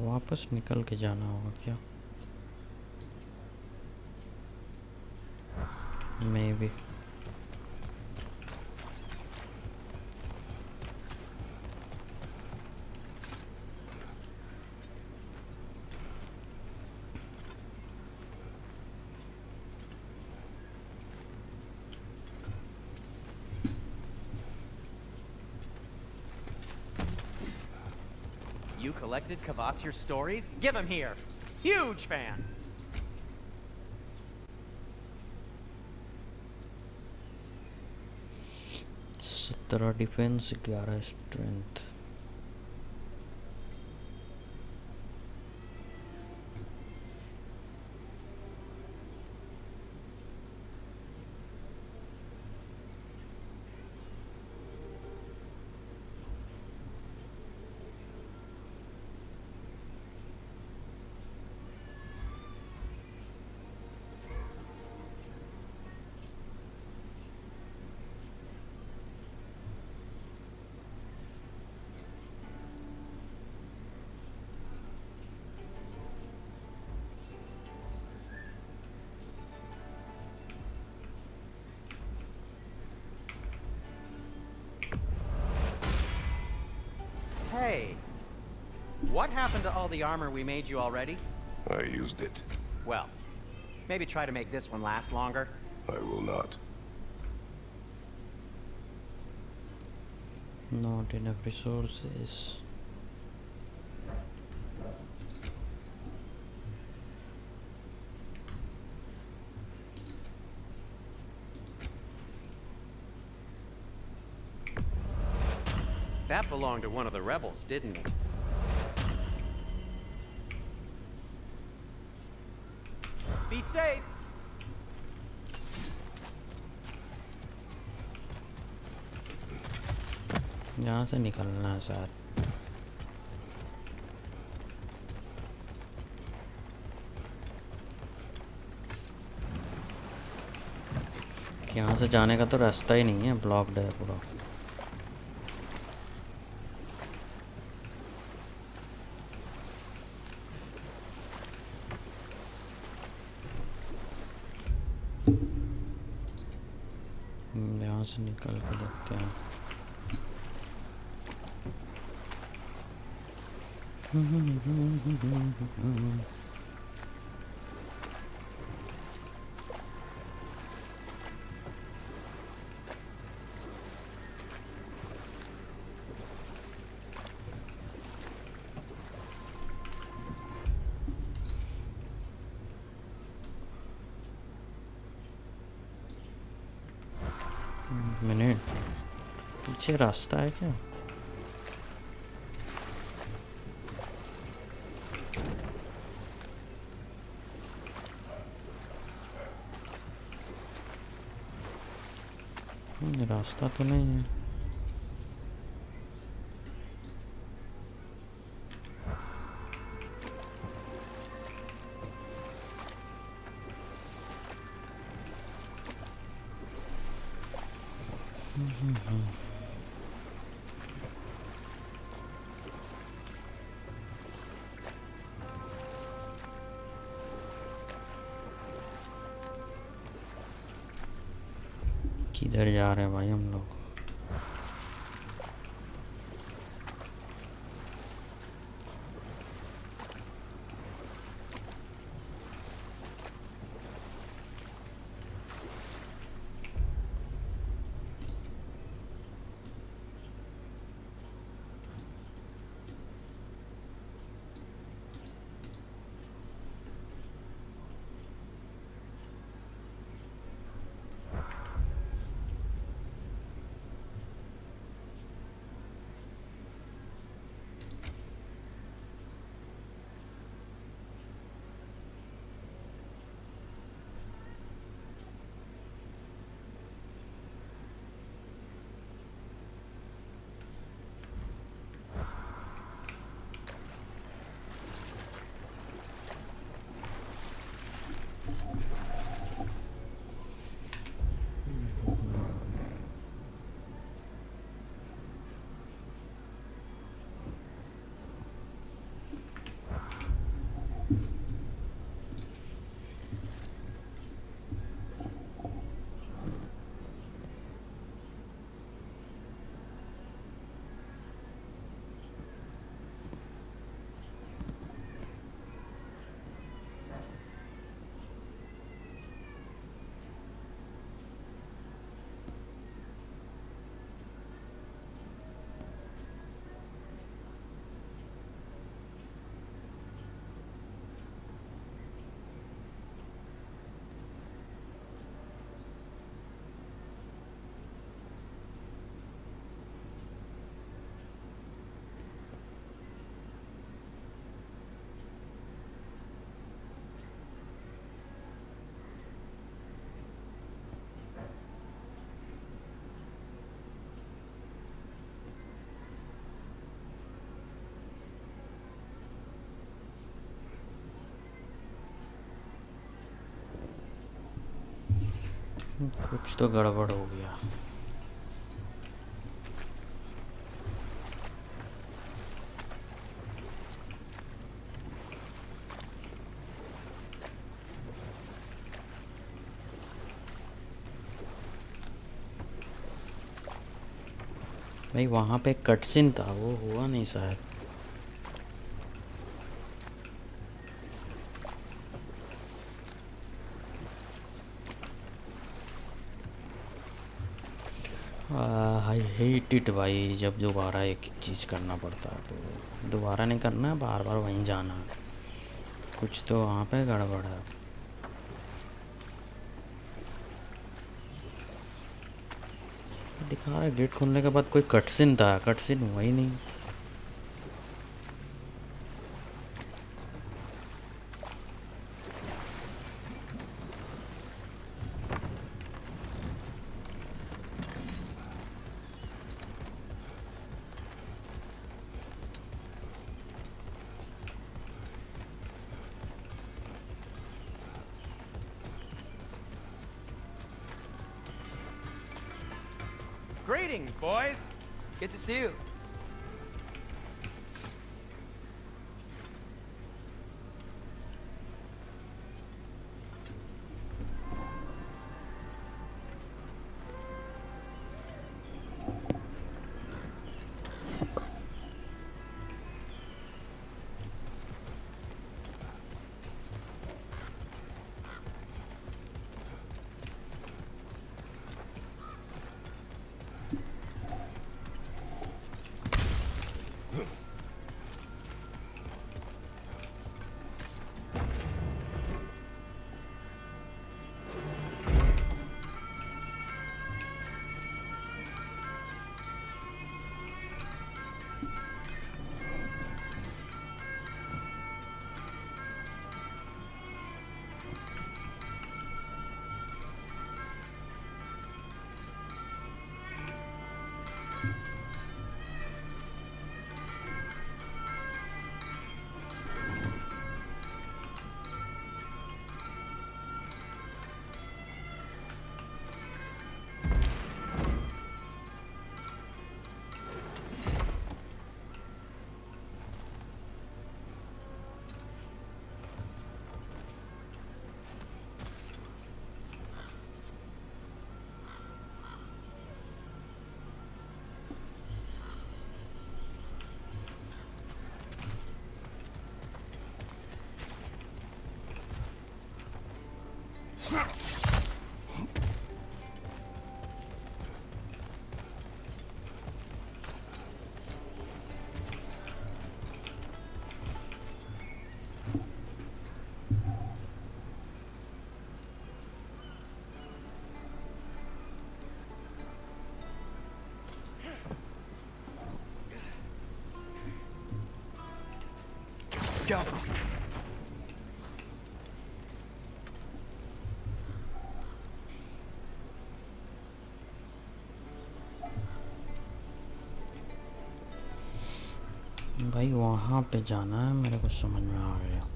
वापस निकल के जाना होगा क्या? May be. You collected Kvasir's stories? Give him here. Huge fan. सत्रह defence 11 strength. Hey, what happened to all the armor we made you already? I used it. Well, maybe try to make this one last longer. I will not. Not enough resources. That belonged to one of the rebels, didn't it? Be safe! यहाँ से निकलना है शायद। यहाँ से जाने का तो रास्ता ही नहीं है, ब्लॉक्ड है पूरा। यहाँ से निकल के देखते हैं। मिनट, पीछे रास्ता है क्या? रास्ता तो नहीं है। किधर जा रहे हैं भाई हम लोग? कुछ तो गड़बड़ हो गया। भाई वहाँ पे कटसिन था, वो हुआ नहीं शायद। आई हेट इट भाई, जब दोबारा एक एक चीज़ करना पड़ता है तो दोबारा नहीं करना है, बार बार वहीं जाना है। कुछ तो वहाँ पे गड़बड़ है। दिखा रहा है गेट खोलने के बाद कोई कटसिन था, कटसिन हुआ ही नहीं। Greetings, boys. Good to see you. Go. भाई वहाँ पे जाना है, मेरे को समझ में आ गया।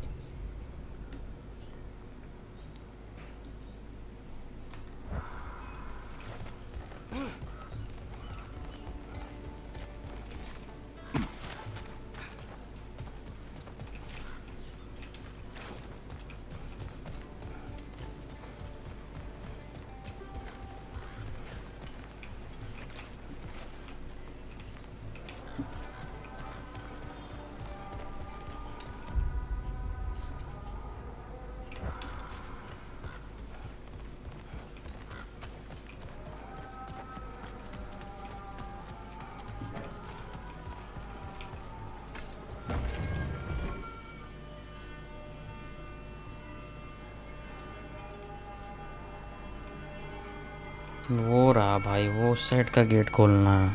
वो रहा भाई, वो सेट का गेट खोलना है।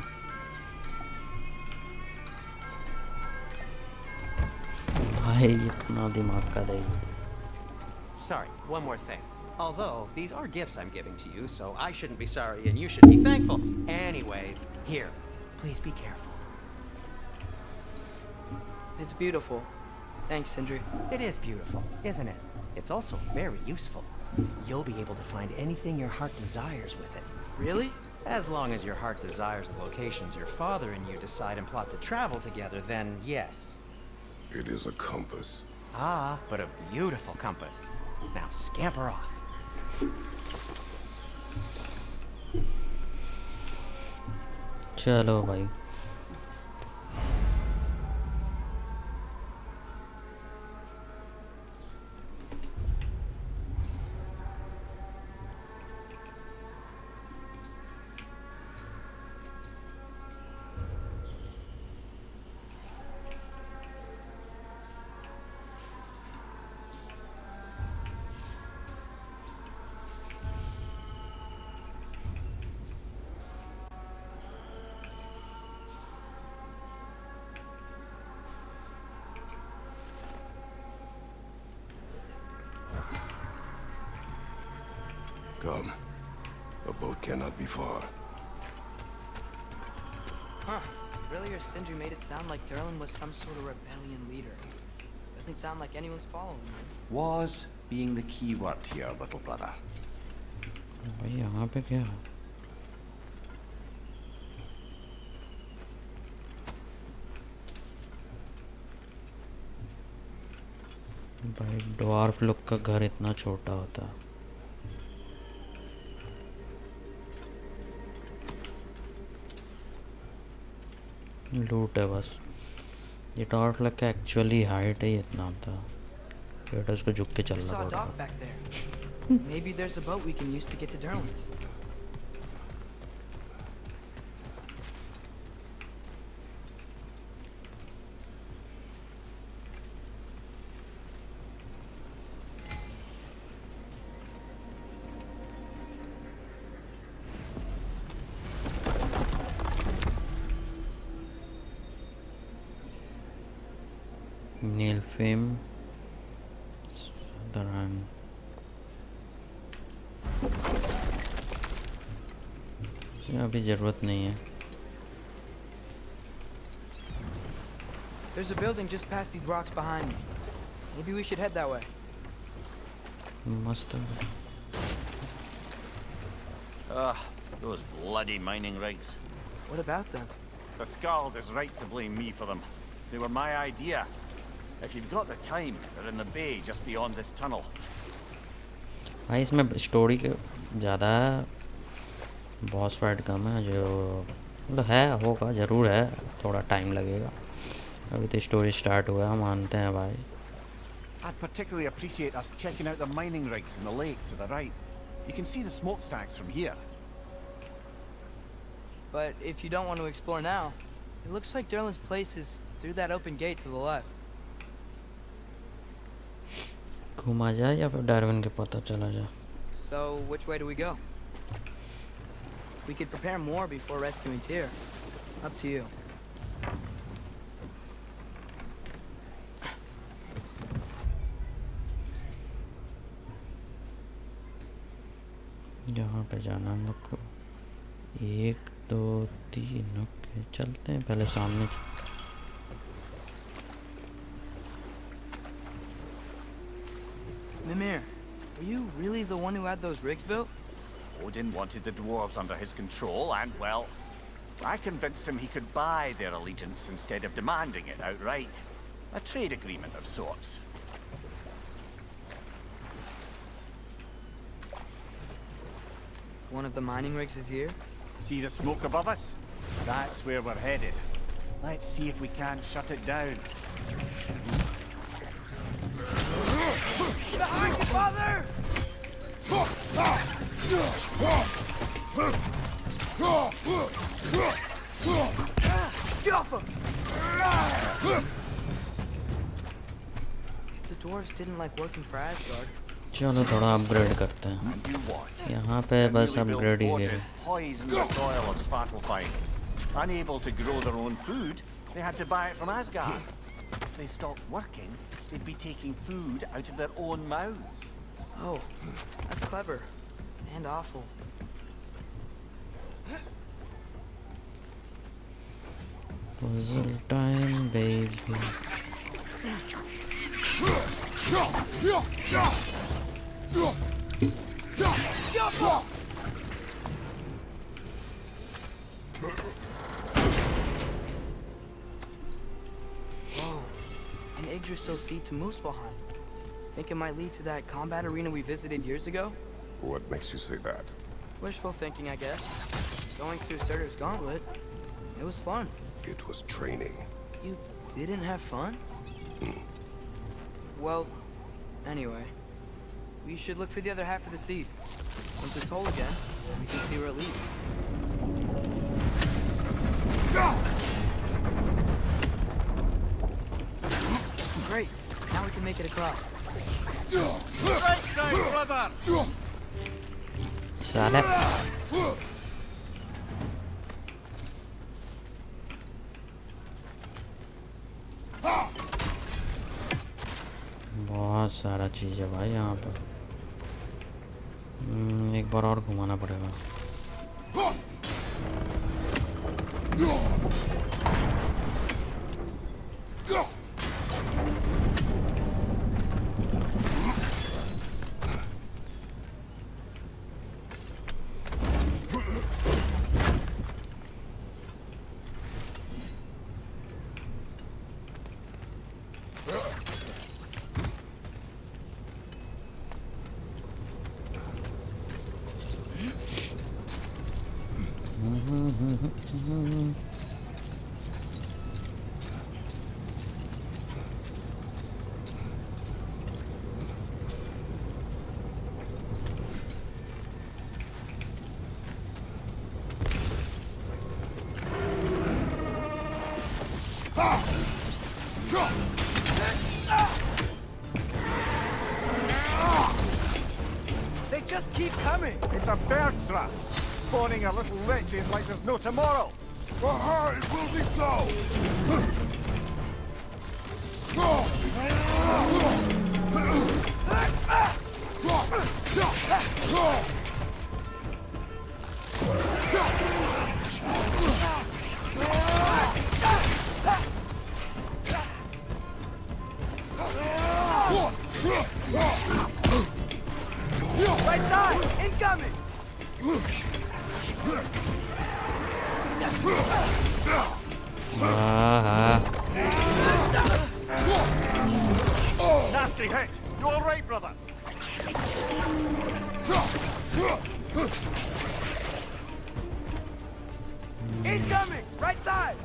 भाई इतना दिमाग का दही। Sorry, one more thing. Although, these are gifts I'm giving to you, so I shouldn't be sorry and you should be thankful. Anyways, here, please be careful. It's beautiful. Thanks, Sindri. It is beautiful, isn't it? It's also very useful. You'll be able to find anything your heart desires with it. Really? As long as your heart desires the locations your father and you decide and plot to travel together, then yes. It is a compass. Ah, but a beautiful compass. Now scamper off. चलो भाई। Come. A boat cannot be far. Huh. Earlier, Sindri made it sound like Durlin was some sort of rebellion leader. Doesn't sound like anyone's following him. Was being the key word here, little brother. भाई यहाँ पे क्या है? भाई dwarf लोग का घर इतना छोटा होता है। लूट है बस। ये ड्वार्फ लोग का एक्चुअली हाइट ही इतना होता है, बेटा उसको झुक के I चलना saw a पड़ता dock है। back there. Maybe there's a boat we can use to get to Durlin's. नीलफेम दौरान अभी ज़रूरत नहीं है। There's a building just past these rocks behind me. Maybe we should head that way. मस्त है। Ah, those bloody mining rigs. What about them? The Skald is right to blame me for them. They were my idea. If you've got the time, they're in the bay just beyond this tunnel. भाई इसमें story के ज़्यादा boss fight कम है, जो मतलब है होगा ज़रूर है, थोड़ा टाइम लगेगा। अभी तो स्टोरी स्टार्ट हुआ है, मानते हैं भाई। I'd particularly appreciate us checking out the mining rigs in the lake to the right. You can see the smokestacks from here. But if you don't want to explore now, it looks like Derlin's place is through that open gate to the left. घुमा जाए या फिर Darwin के पता चला जाए. So, which way do we go? We could prepare more before rescuing Tyr. Up to you. यहाँ पे जाना हम लोग को. 1 2 3 ओके चलते हैं पहले सामने. Mimir, were you really the one who had those rigs built? Odin wanted the dwarves under his control, and, well, I convinced him he could buy their allegiance instead of demanding it outright. A trade agreement of sorts. One of the mining rigs is here? See the smoke above us? That's where we're headed. Let's see if we can't shut it down. Behind you, father! Get off him! The dwarves didn't like working for Asgard. चलो थोड़ा upgrade करते हैं. And you watch. यहाँ पे बस Newly built upgrade ही है. forges poisoned the soil of Svartalfheim. Unable to grow their own food, they had to buy it from Asgard. If they stopped working, they'd be taking food out of their own mouths. Oh, that's clever. And awful. Puzzle time, baby. Whoa, an Yggdrasil seed to Muspelheim. Think it might lead to that combat arena we visited years ago? What makes you say that? Wishful thinking, I guess. Going through Surtur's gauntlet, it was fun. It was training. You didn't have fun? Well, anyway, we should look for the other half of the seed. Once it's whole again, we can see where it leads. Great, now we can make it across. Right now, brother! साले बहुत सारा चीज़ है भाई यहाँ पर. एक बार और घुमाना पड़ेगा. They just keep coming! It's a bird's trap. Spawning a little wretches like there's no tomorrow. Aha, it will be so! Right side! Incoming! Nasty hit. You all right, brother? Incoming! Right side!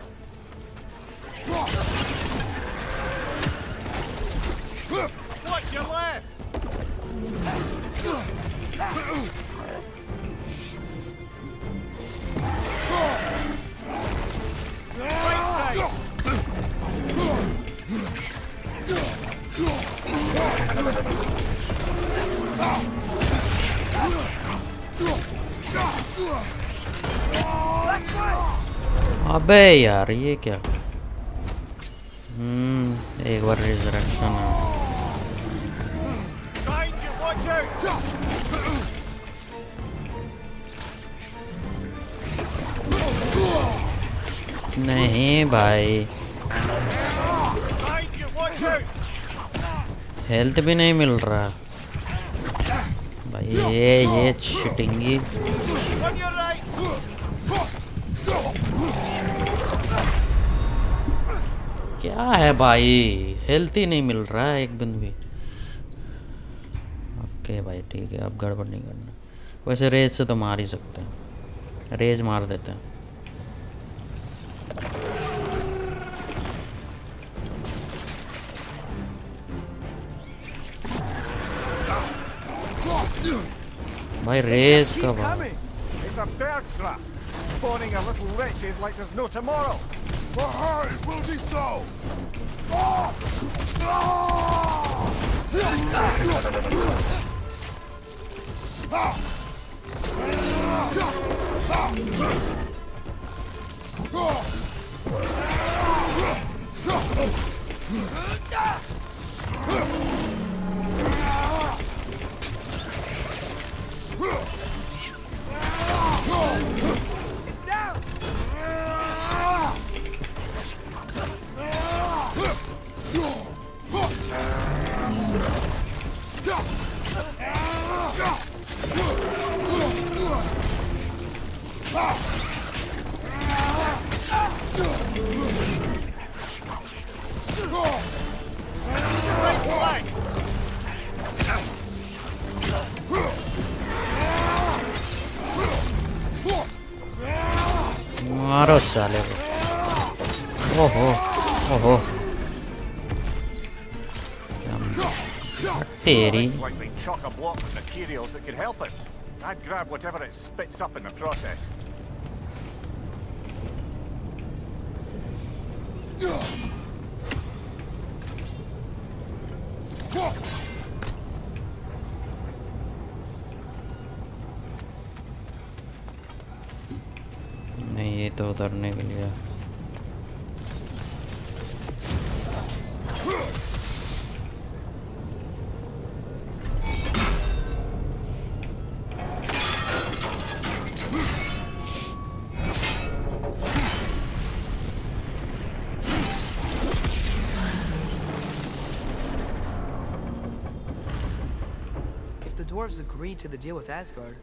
अबे यार ये क्या? एक बार resurrection है। नहीं भाई, health भी नहीं मिल रहा भाई। ये चिटिंगी। क्या है भाई, हेल्थ ही नहीं मिल रहा है एक बिंदु भी। ओके भाई ठीक है, अब गड़बड़ नहीं करना। वैसे रेज से तो मार ही सकते हैं, रेज मार देते हैं। भाई रेज का भाई It's a bird trap. Spawning a little witches like there's no tomorrow. For it will be so! मारो साले को। ओहो ओहो तेरी। Like they chock a block with materials that could help us. I'd grab whatever it spits up in the process. नहीं ये तो उतरने के लिए। If the dwarves agreed to the deal with Asgard,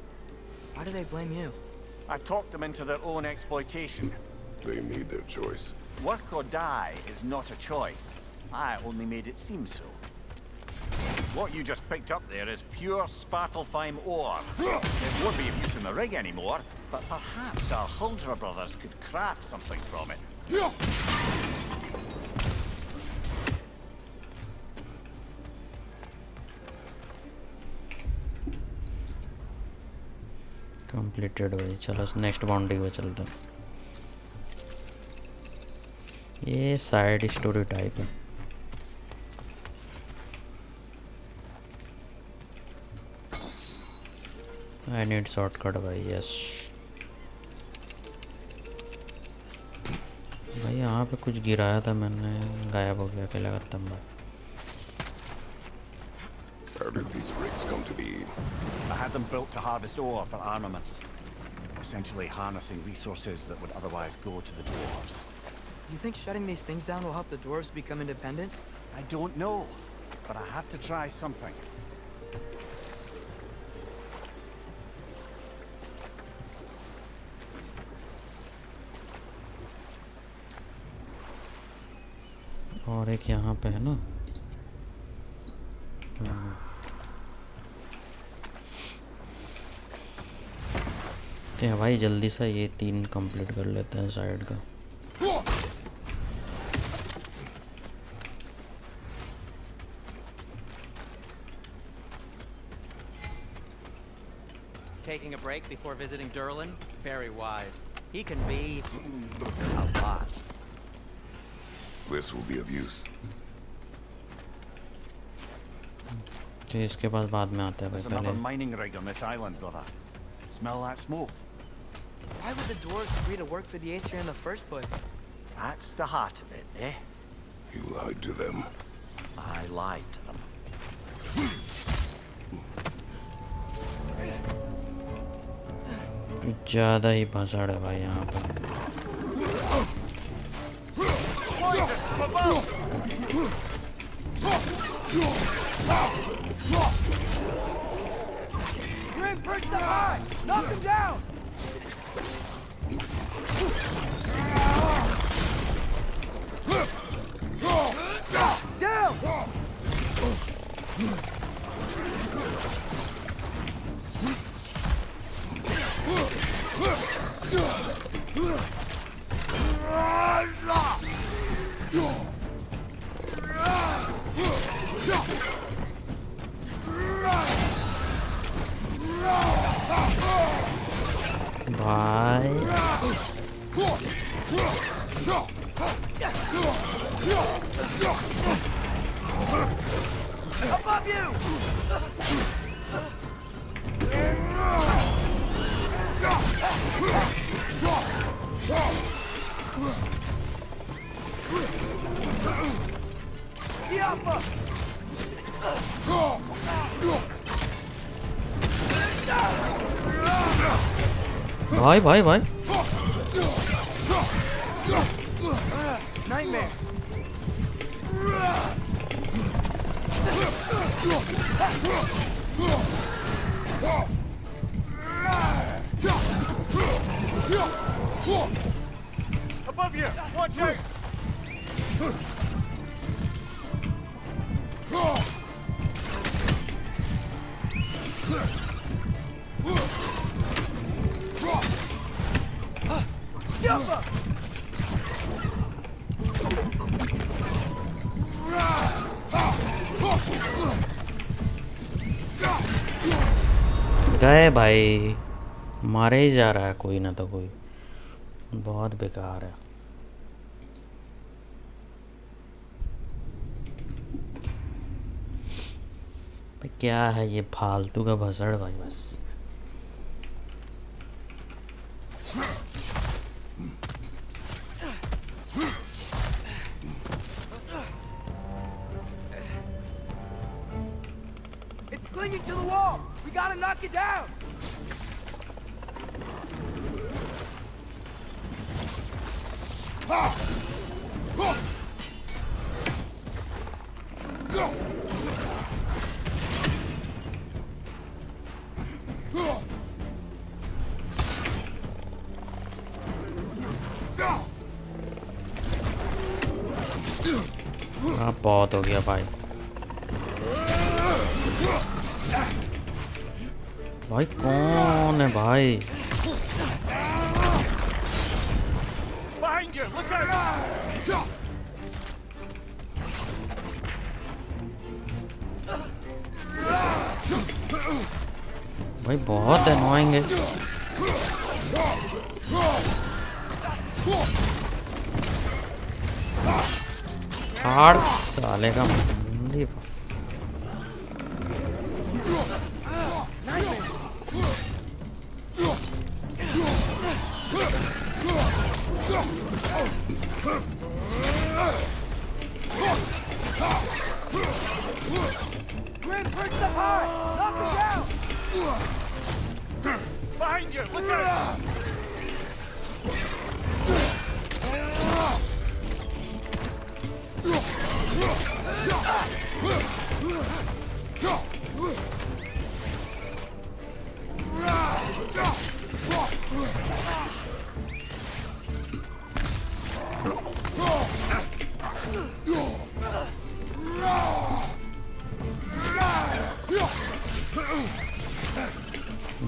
why do they blame you? I talked them into their own exploitation. They made their choice. Work or die is not a choice. I only made it seem so. What you just picked up there is pure Svartalfheim ore. It won't be of use in the rig anymore, but perhaps our Huldra brothers could craft something from it. Completed भाई। चलो next boundary पे चलते हैं। ये side story type है। I need shortcut भाई। Yes भाई यहाँ पे कुछ गिराया था मैंने, गायब हो गया। अकेला खत्म भाई। How did these rigs come to be? I had them built to harvest ore for armaments. Essentially harnessing resources that would otherwise go to the dwarves. You think shutting these things down will help the dwarves become independent? I don't know, but I have to try something. और एक यहाँ पे है ना। तो भाई जल्दी से ये 3 कंप्लीट कर लेते हैं साइड का। Taking a break before visiting Durlin? Very wise. He can be a lot. This will be of use. तो इसके पास बाद में आता है भाई There's another पहले mining rig on this island, brother. Smell that smoke? Why would the dwarves agree to work for the Aesir in the first place? That's the heart of it, eh? You lied to them. I lied to them. ज़्यादा ही भसड़ है भाई यहाँ पे Grim, perch them high! Knock them down! Down! भाई Above you! Yappa! भाई भाई भाई Nightmare! Above you! Watch out! Yappa! गए भाई मारे ही जा रहा है कोई ना तो कोई बहुत बेकार है भाई क्या है ये फालतू का भसड़ भाई बस It's clinging to the wall! We gotta knock it down! हाँ बहुत हो गया भाई भाई कौन है भाई Behind you! Look out! भाई बहुत annoying है हार साले का मुंडी Grim, perch them high! Knock them down! Behind you! Look out!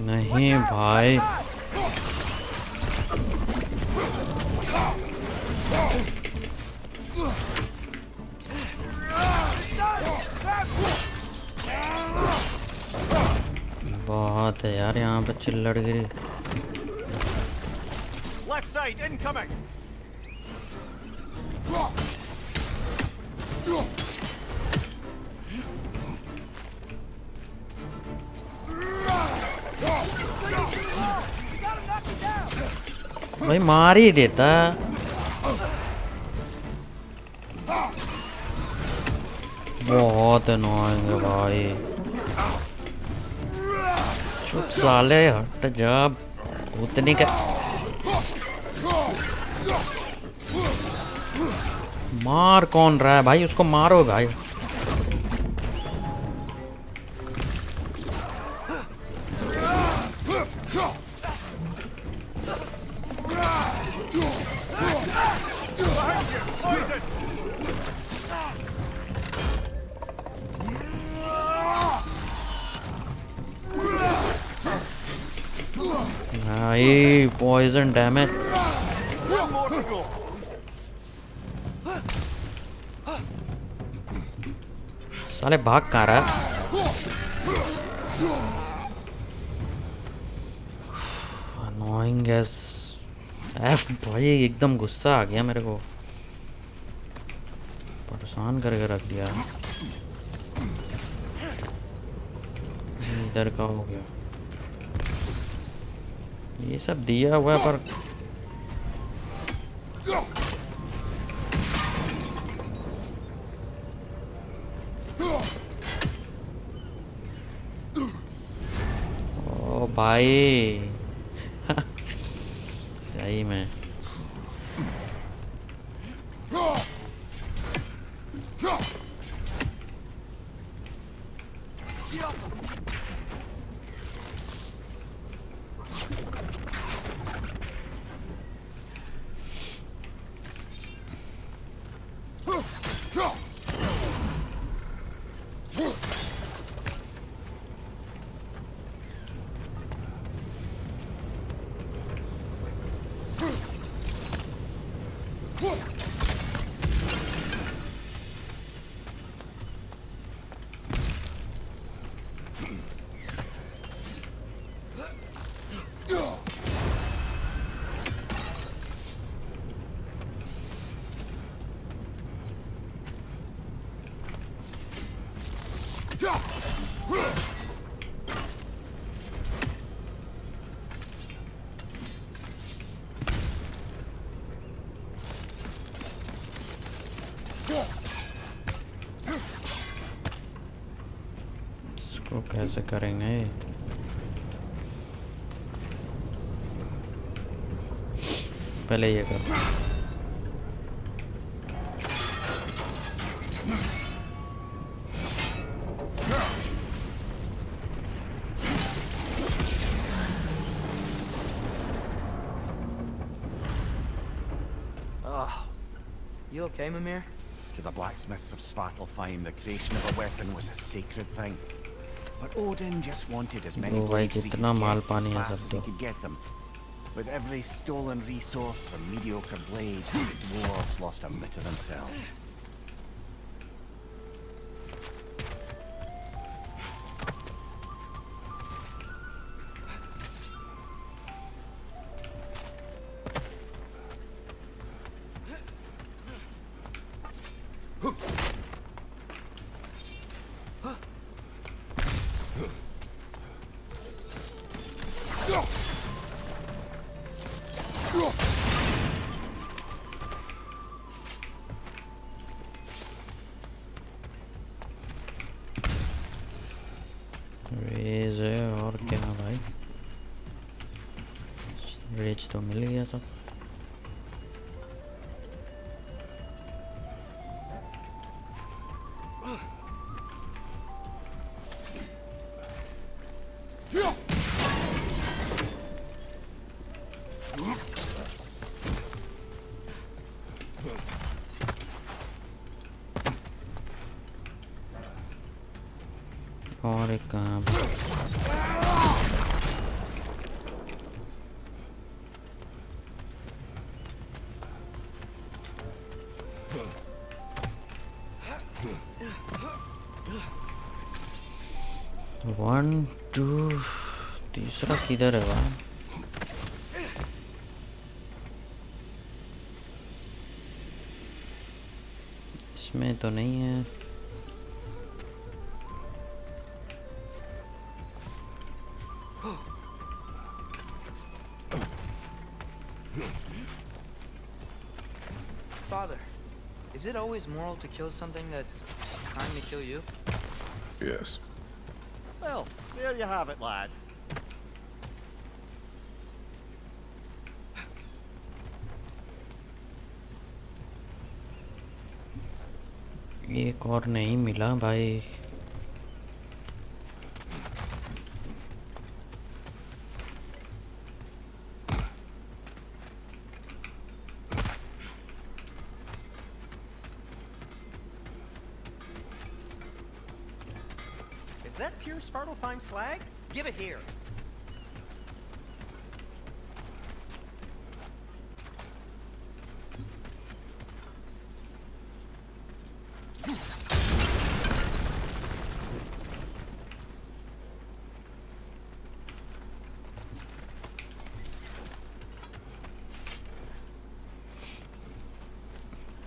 नहीं भाई बहुत है यार यहाँ पे चिल्लड़ गिरी. Left side, incoming! भाई मार ही देता. बहुत annoying है भाई. चुप साले हट जा. उतनी का मार कौन रहा है भाई. उसको मारो भाई. भाई पॉइजन डैमेज. साले भाग कहाँ रहा है. Annoying as F भाई. एकदम गुस्सा आ गया मेरे को. परेशान करके रख दिया. इधर का हो गया. ये सब दिया हुआ है पर ओ भाई. सही में इसको कैसे करेंगे. पहले ये कर. You okay, Mimir? To the blacksmiths of Svartalfheim, the creation of a weapon was a sacred thing. But Odin just wanted as many Oh, भाई blades as he could जितना माल get, पानी as है fast सब as he तो. could get them. With every stolen resource or mediocre blade, the dwarves lost a bit of themselves. Rage है और क्या भाई. रेज तो मिल गया सब. और एक काम वन टू तीसरा किधर है वहाँ? इसमें तो नहीं है। Father, is it always moral to kill something that's trying to kill you? Yes. Well, there you have it, lad. एक और नहीं मिला भाई। Is that pure Svartalfheim slag? Give it here.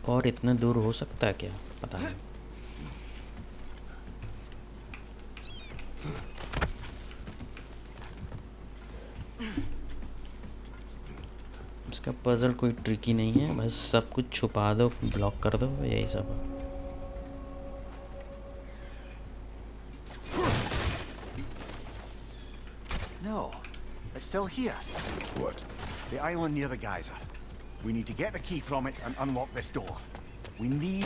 और इतने दूर हो सकता है क्या? पता नहीं। इसका पजल कोई ट्रिकी नहीं है, बस सब कुछ छुपा दो, ब्लॉक कर दो, यही सब है। No, it's still here. What? The island near the geyser. We need to get the key from it and unlock this door. We need...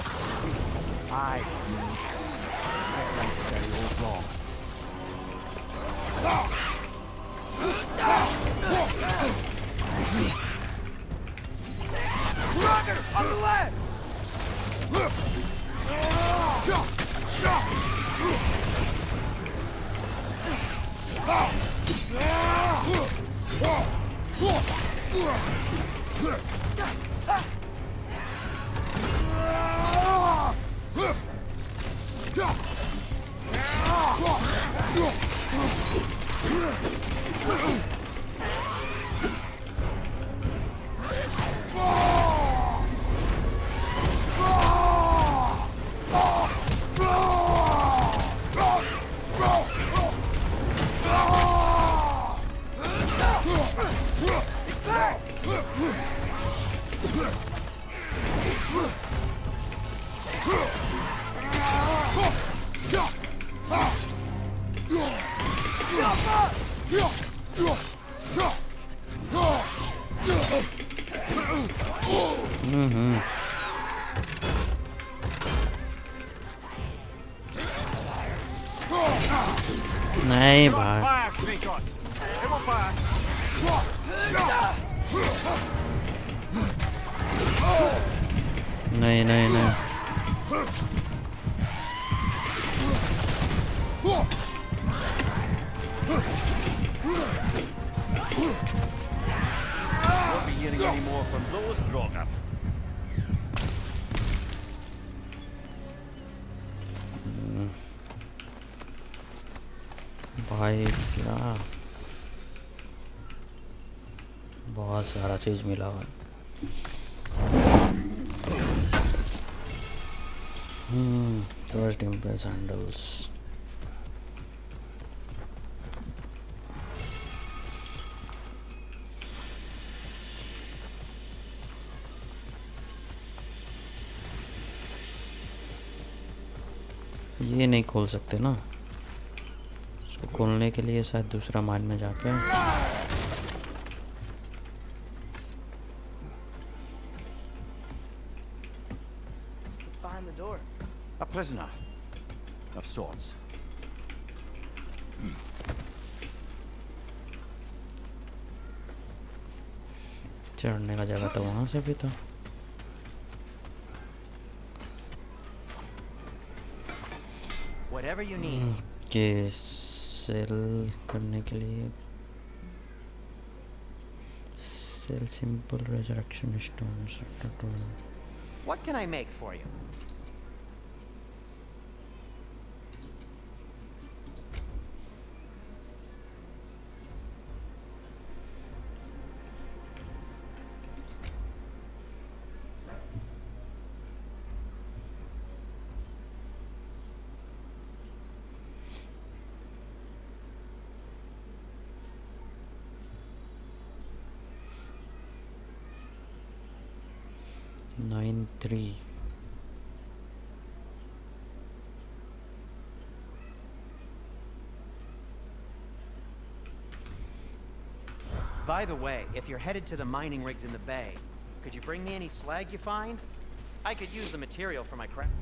I need... Set right very old wrong. Roger! On the left! नहीं भाई, Fire, Kratos! It will pass! नहीं नहीं नहीं। Won't be hearing any more from those Grogger. भाई क्या बहुत सारा चीज मिला हुआ है। First impress handles. ये नहीं खोल सकते ना, इसको खोलने के लिए शायद दूसरा माइन में जाके। Behind the door. A prisoner. Of sorts. चढ़ने का जगह तो वहाँ से भी था। Whatever you need. के सेल करने के लिए sell simple resurrection stones. What can I make for you? 9-3. By the way, if you're headed to the mining rigs in the bay, could you bring me any slag you find? I could use the material for my craft.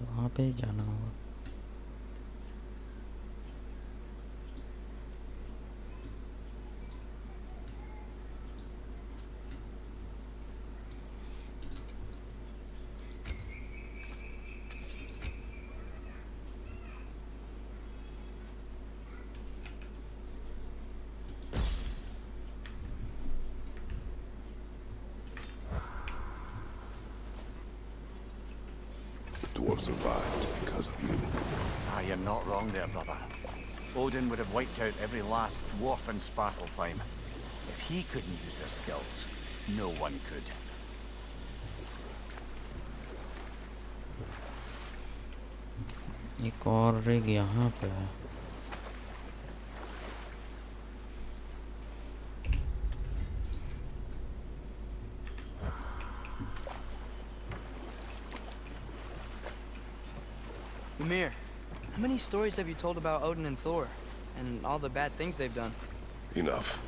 वहाँ पे ही जाना होगा. The dwarves survived because of you. Ah, you're not wrong there, brother. Odin would have wiped out every last dwarf in Svartalfheim. If he couldn't use their skills, no one could. एक और rig यहाँ पे है. Ymir, how many stories have you told about Odin and Thor? And all the bad things they've done? Enough.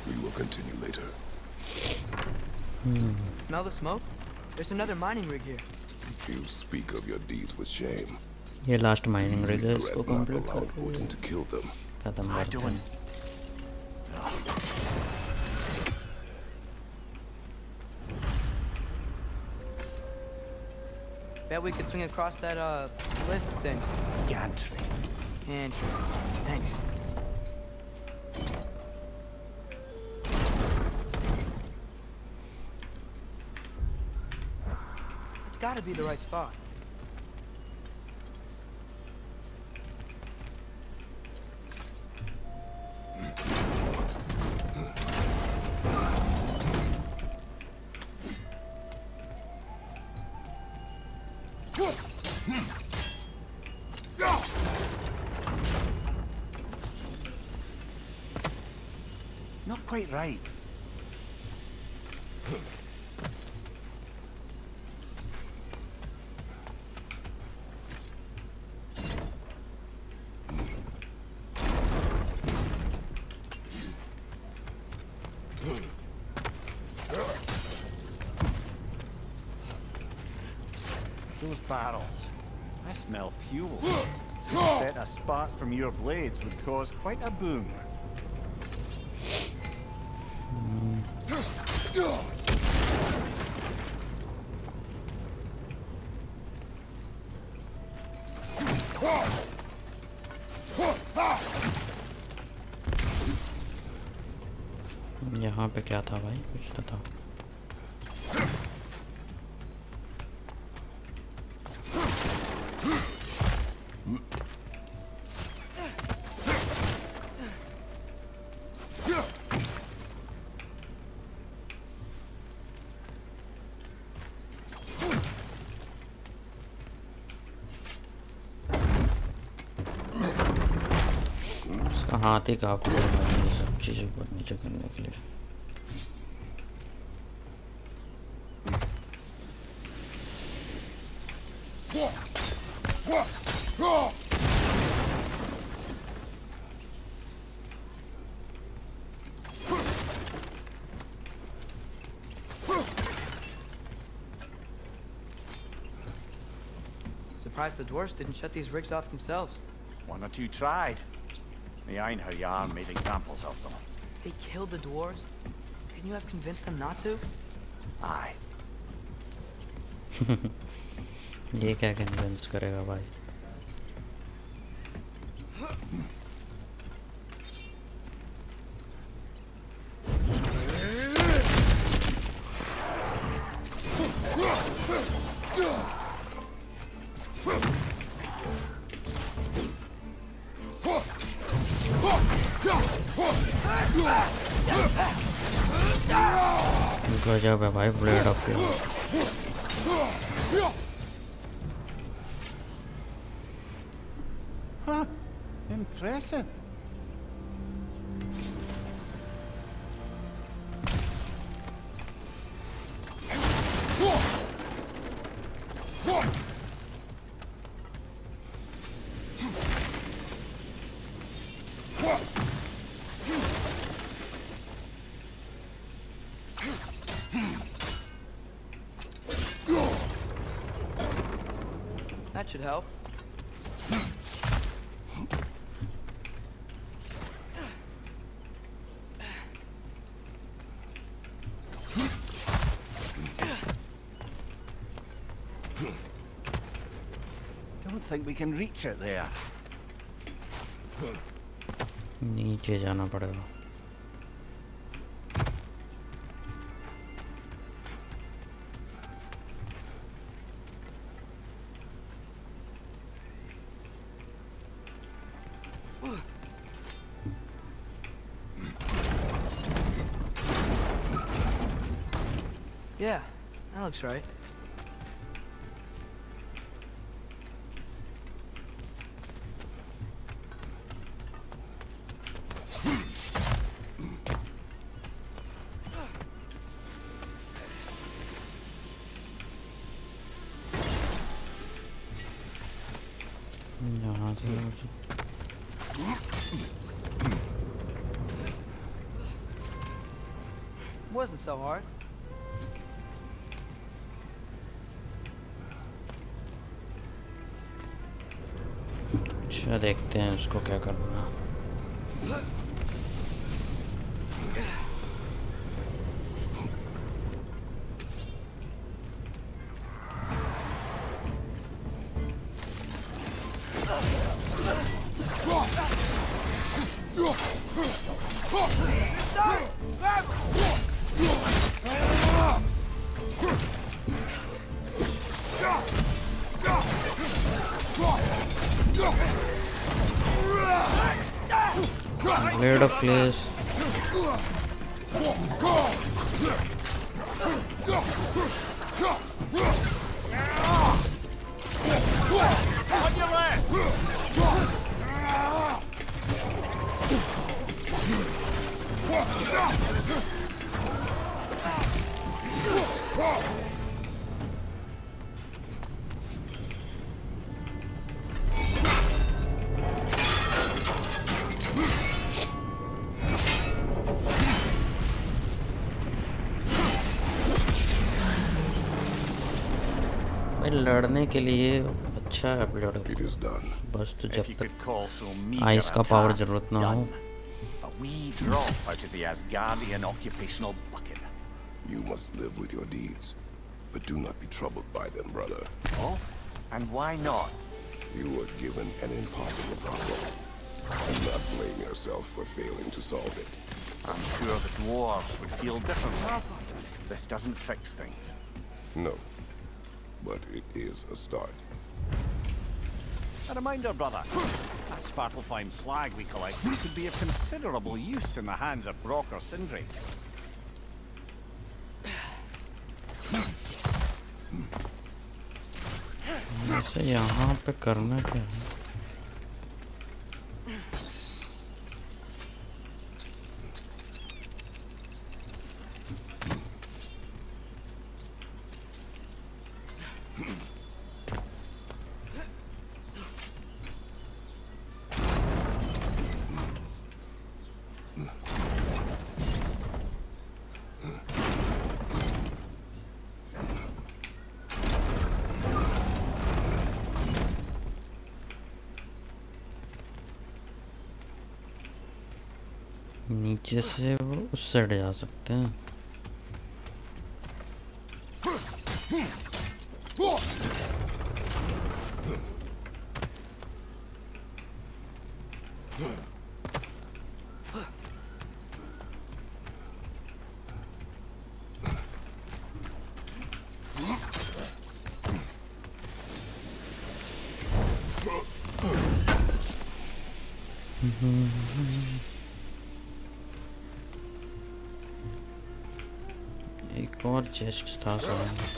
We will continue later. Smell the smoke? There's another mining rig here. You speak of your deeds with shame. ये last mining rig है, इसको Regret not complete allowed करके Odin to kill them. खत्म I करते don't. हैं. Bet we could swing across that, cliff thing. Gantry. And thanks. It's gotta be the right spot. Not quite right. Those barrels. I smell fuel. Bet a spark from your blades would cause quite a boom. यहाँ पे क्या था भाई, कुछ तो था. उसका हाथ ही काफी है ये सब चीज़ ऊपर नीचे करने के लिए. Surprised the dwarves didn't shut these rigs off themselves. One or two tried. The Einherjar made examples of them. They killed the dwarves? Couldn't you have convinced them not to? Aye. ये क्या convince करेगा भाई? गजब है भाई blade of के। Huh. Impressive. That should help. Don't think we can reach it there. नीचे जाना पड़ेगा। Yeah, that looks right. यहाँ से Wasn't so hard. अच्छा देखते हैं उसको क्या करना। Blade of Clays. On your left! भाई लड़ने के लिए अच्छा है blade of. It is done. बस तो If जब you तक could call so meager ice का a पावर task जरूरत ना हो। done. A wee drop out of the Asgardian occupational bucket. You must live with your deeds, but do not be troubled by them, brother. Oh? And why not? You were given an impossible problem. Do not blame yourself for failing to solve it. I'm sure the dwarves would feel differently. This doesn't fix things. No, but it is a start. A reminder, brother. That Sparklefine slag we collected could be of considerable use in the hands of Brock or Sindri. वैसे यहाँ पे करना क्या है? नीचे से वो उस साइड जा सकते हैं। एक और चेस्ट था शायद।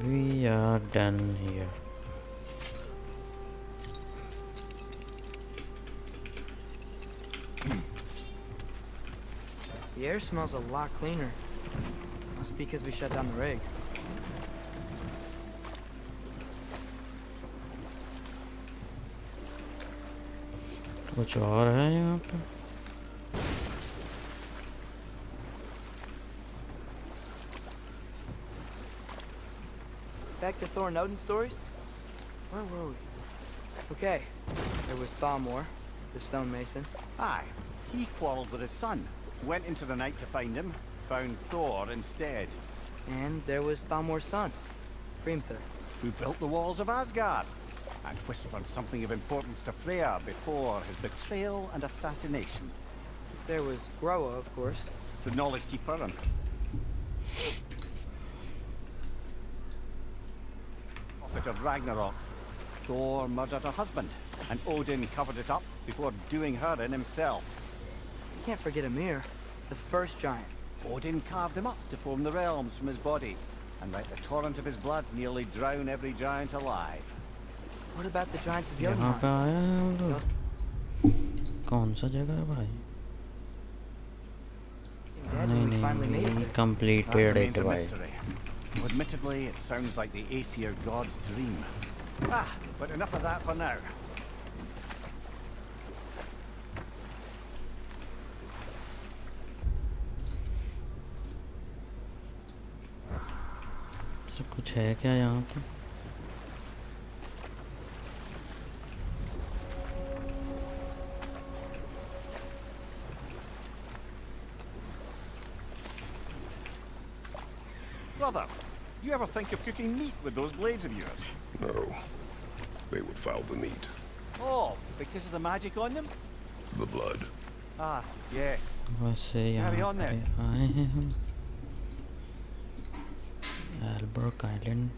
We are done here. The air smells a lot cleaner. Must be because we shut down the rig. कुछ और है यहाँ पे? Back to Thor and Odin stories? Where were we? Okay, there was Thalmor, the stonemason. Aye, he quarrelled with his son. Went into the night to find him. Found Thor instead. And there was Thalmor's son, Hrimthur. Who built the walls of Asgard. And whispered something of importance to Freya before his betrayal and assassination. There was Groa, of course. The knowledge keeper and prophet of Ragnarok. Thor murdered her husband, and Odin covered it up before doing her in himself. You can't forget Ymir, the first giant. Odin carved him up to form the realms from his body, and let the torrent of his blood nearly drown every giant alive. What about the giants of यहाँ पे Jotunheim? आया है हम लोग। कौन सा जगह है भाई? Dead नहीं when we finally made नहीं, it. completed That it remains a भाई। mystery. Admittedly, it sounds like the Aesir god's dream. Ah, but enough of that for now. तो कुछ है क्या यहाँ पे? Brother, you ever think of cooking meat with those blades of yours? No. They would foul the meat. Oh, because of the magic on them? The blood. Ah, yes. वैसे यहाँ Carry on पे then. आए हैं हम। Albert island.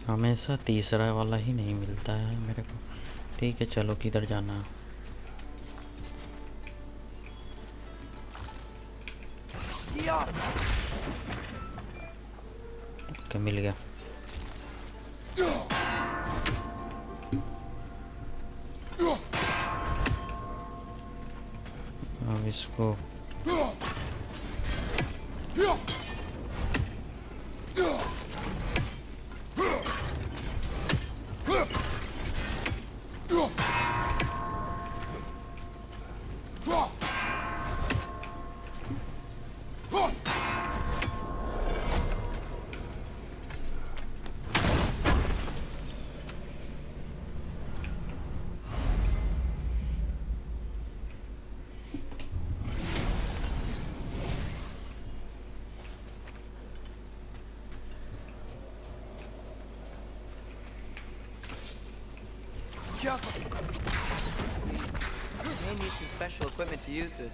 हमेशा तीसरा वाला ही नहीं मिलता है मेरे को। ठीक है चलो किधर जाना है? ओके मिल गया। अब इसको May need some special equipment to use this.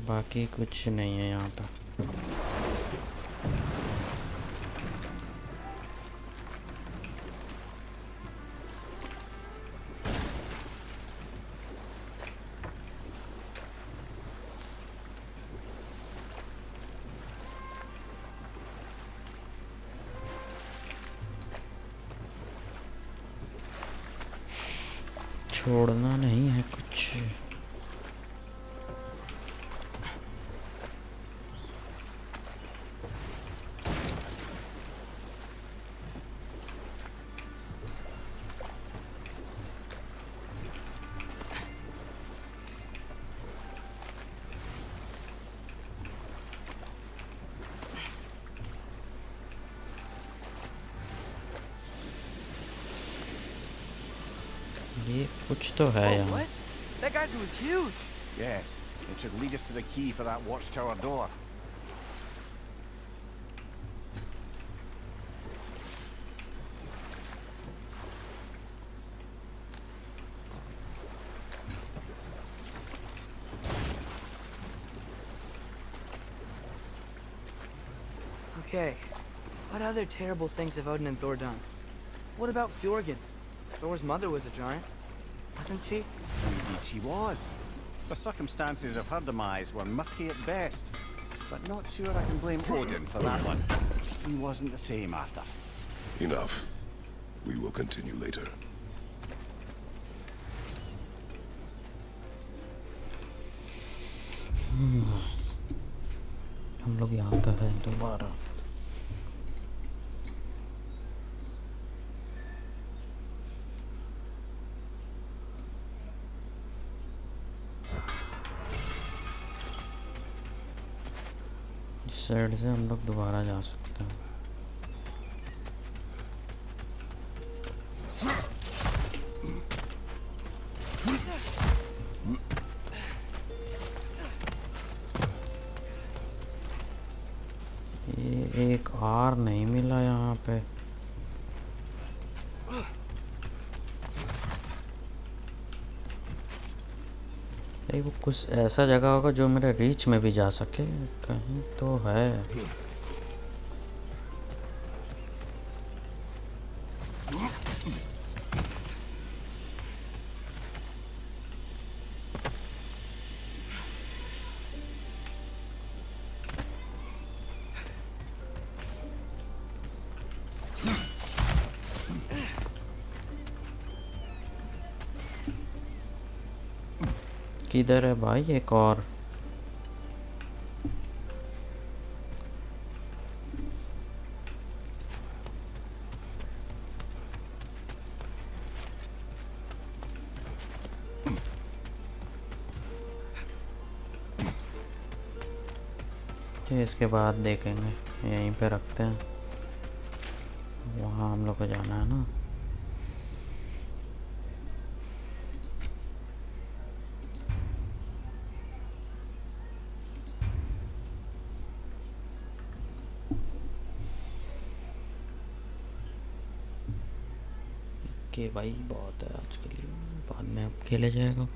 बाकी कुछ नहीं है यहाँ पे। तोड़ना नहीं है कुछ। ये कुछ तो है Oh, यहाँ। what? That guy's was huge. Yes, it should lead us to the key for that watchtower door. Okay, what other terrible things have Odin and Thor done? What about Fjorgyn? Thor's mother was a giant, wasn't she? Indeed she was. The circumstances of her demise were murky at best, but not sure I can blame Odin for that one. He wasn't the same after. Enough. We will continue later. हम लोग यहाँ पे हैं दोबारा। इस side से हम लोग दोबारा जा सकते हैं। ये एक आर नहीं मिला यहाँ पे। ये वो कुछ ऐसा जगह होगा जो मेरे रीच में भी जा सके, कहीं तो है। किधर है भाई एक और? इसके बाद देखेंगे, यहीं पे रखते हैं। वहाँ हम लोग को जाना है ना। के भाई बहुत है आज के लिए, बाद में अब खेले जाएगा।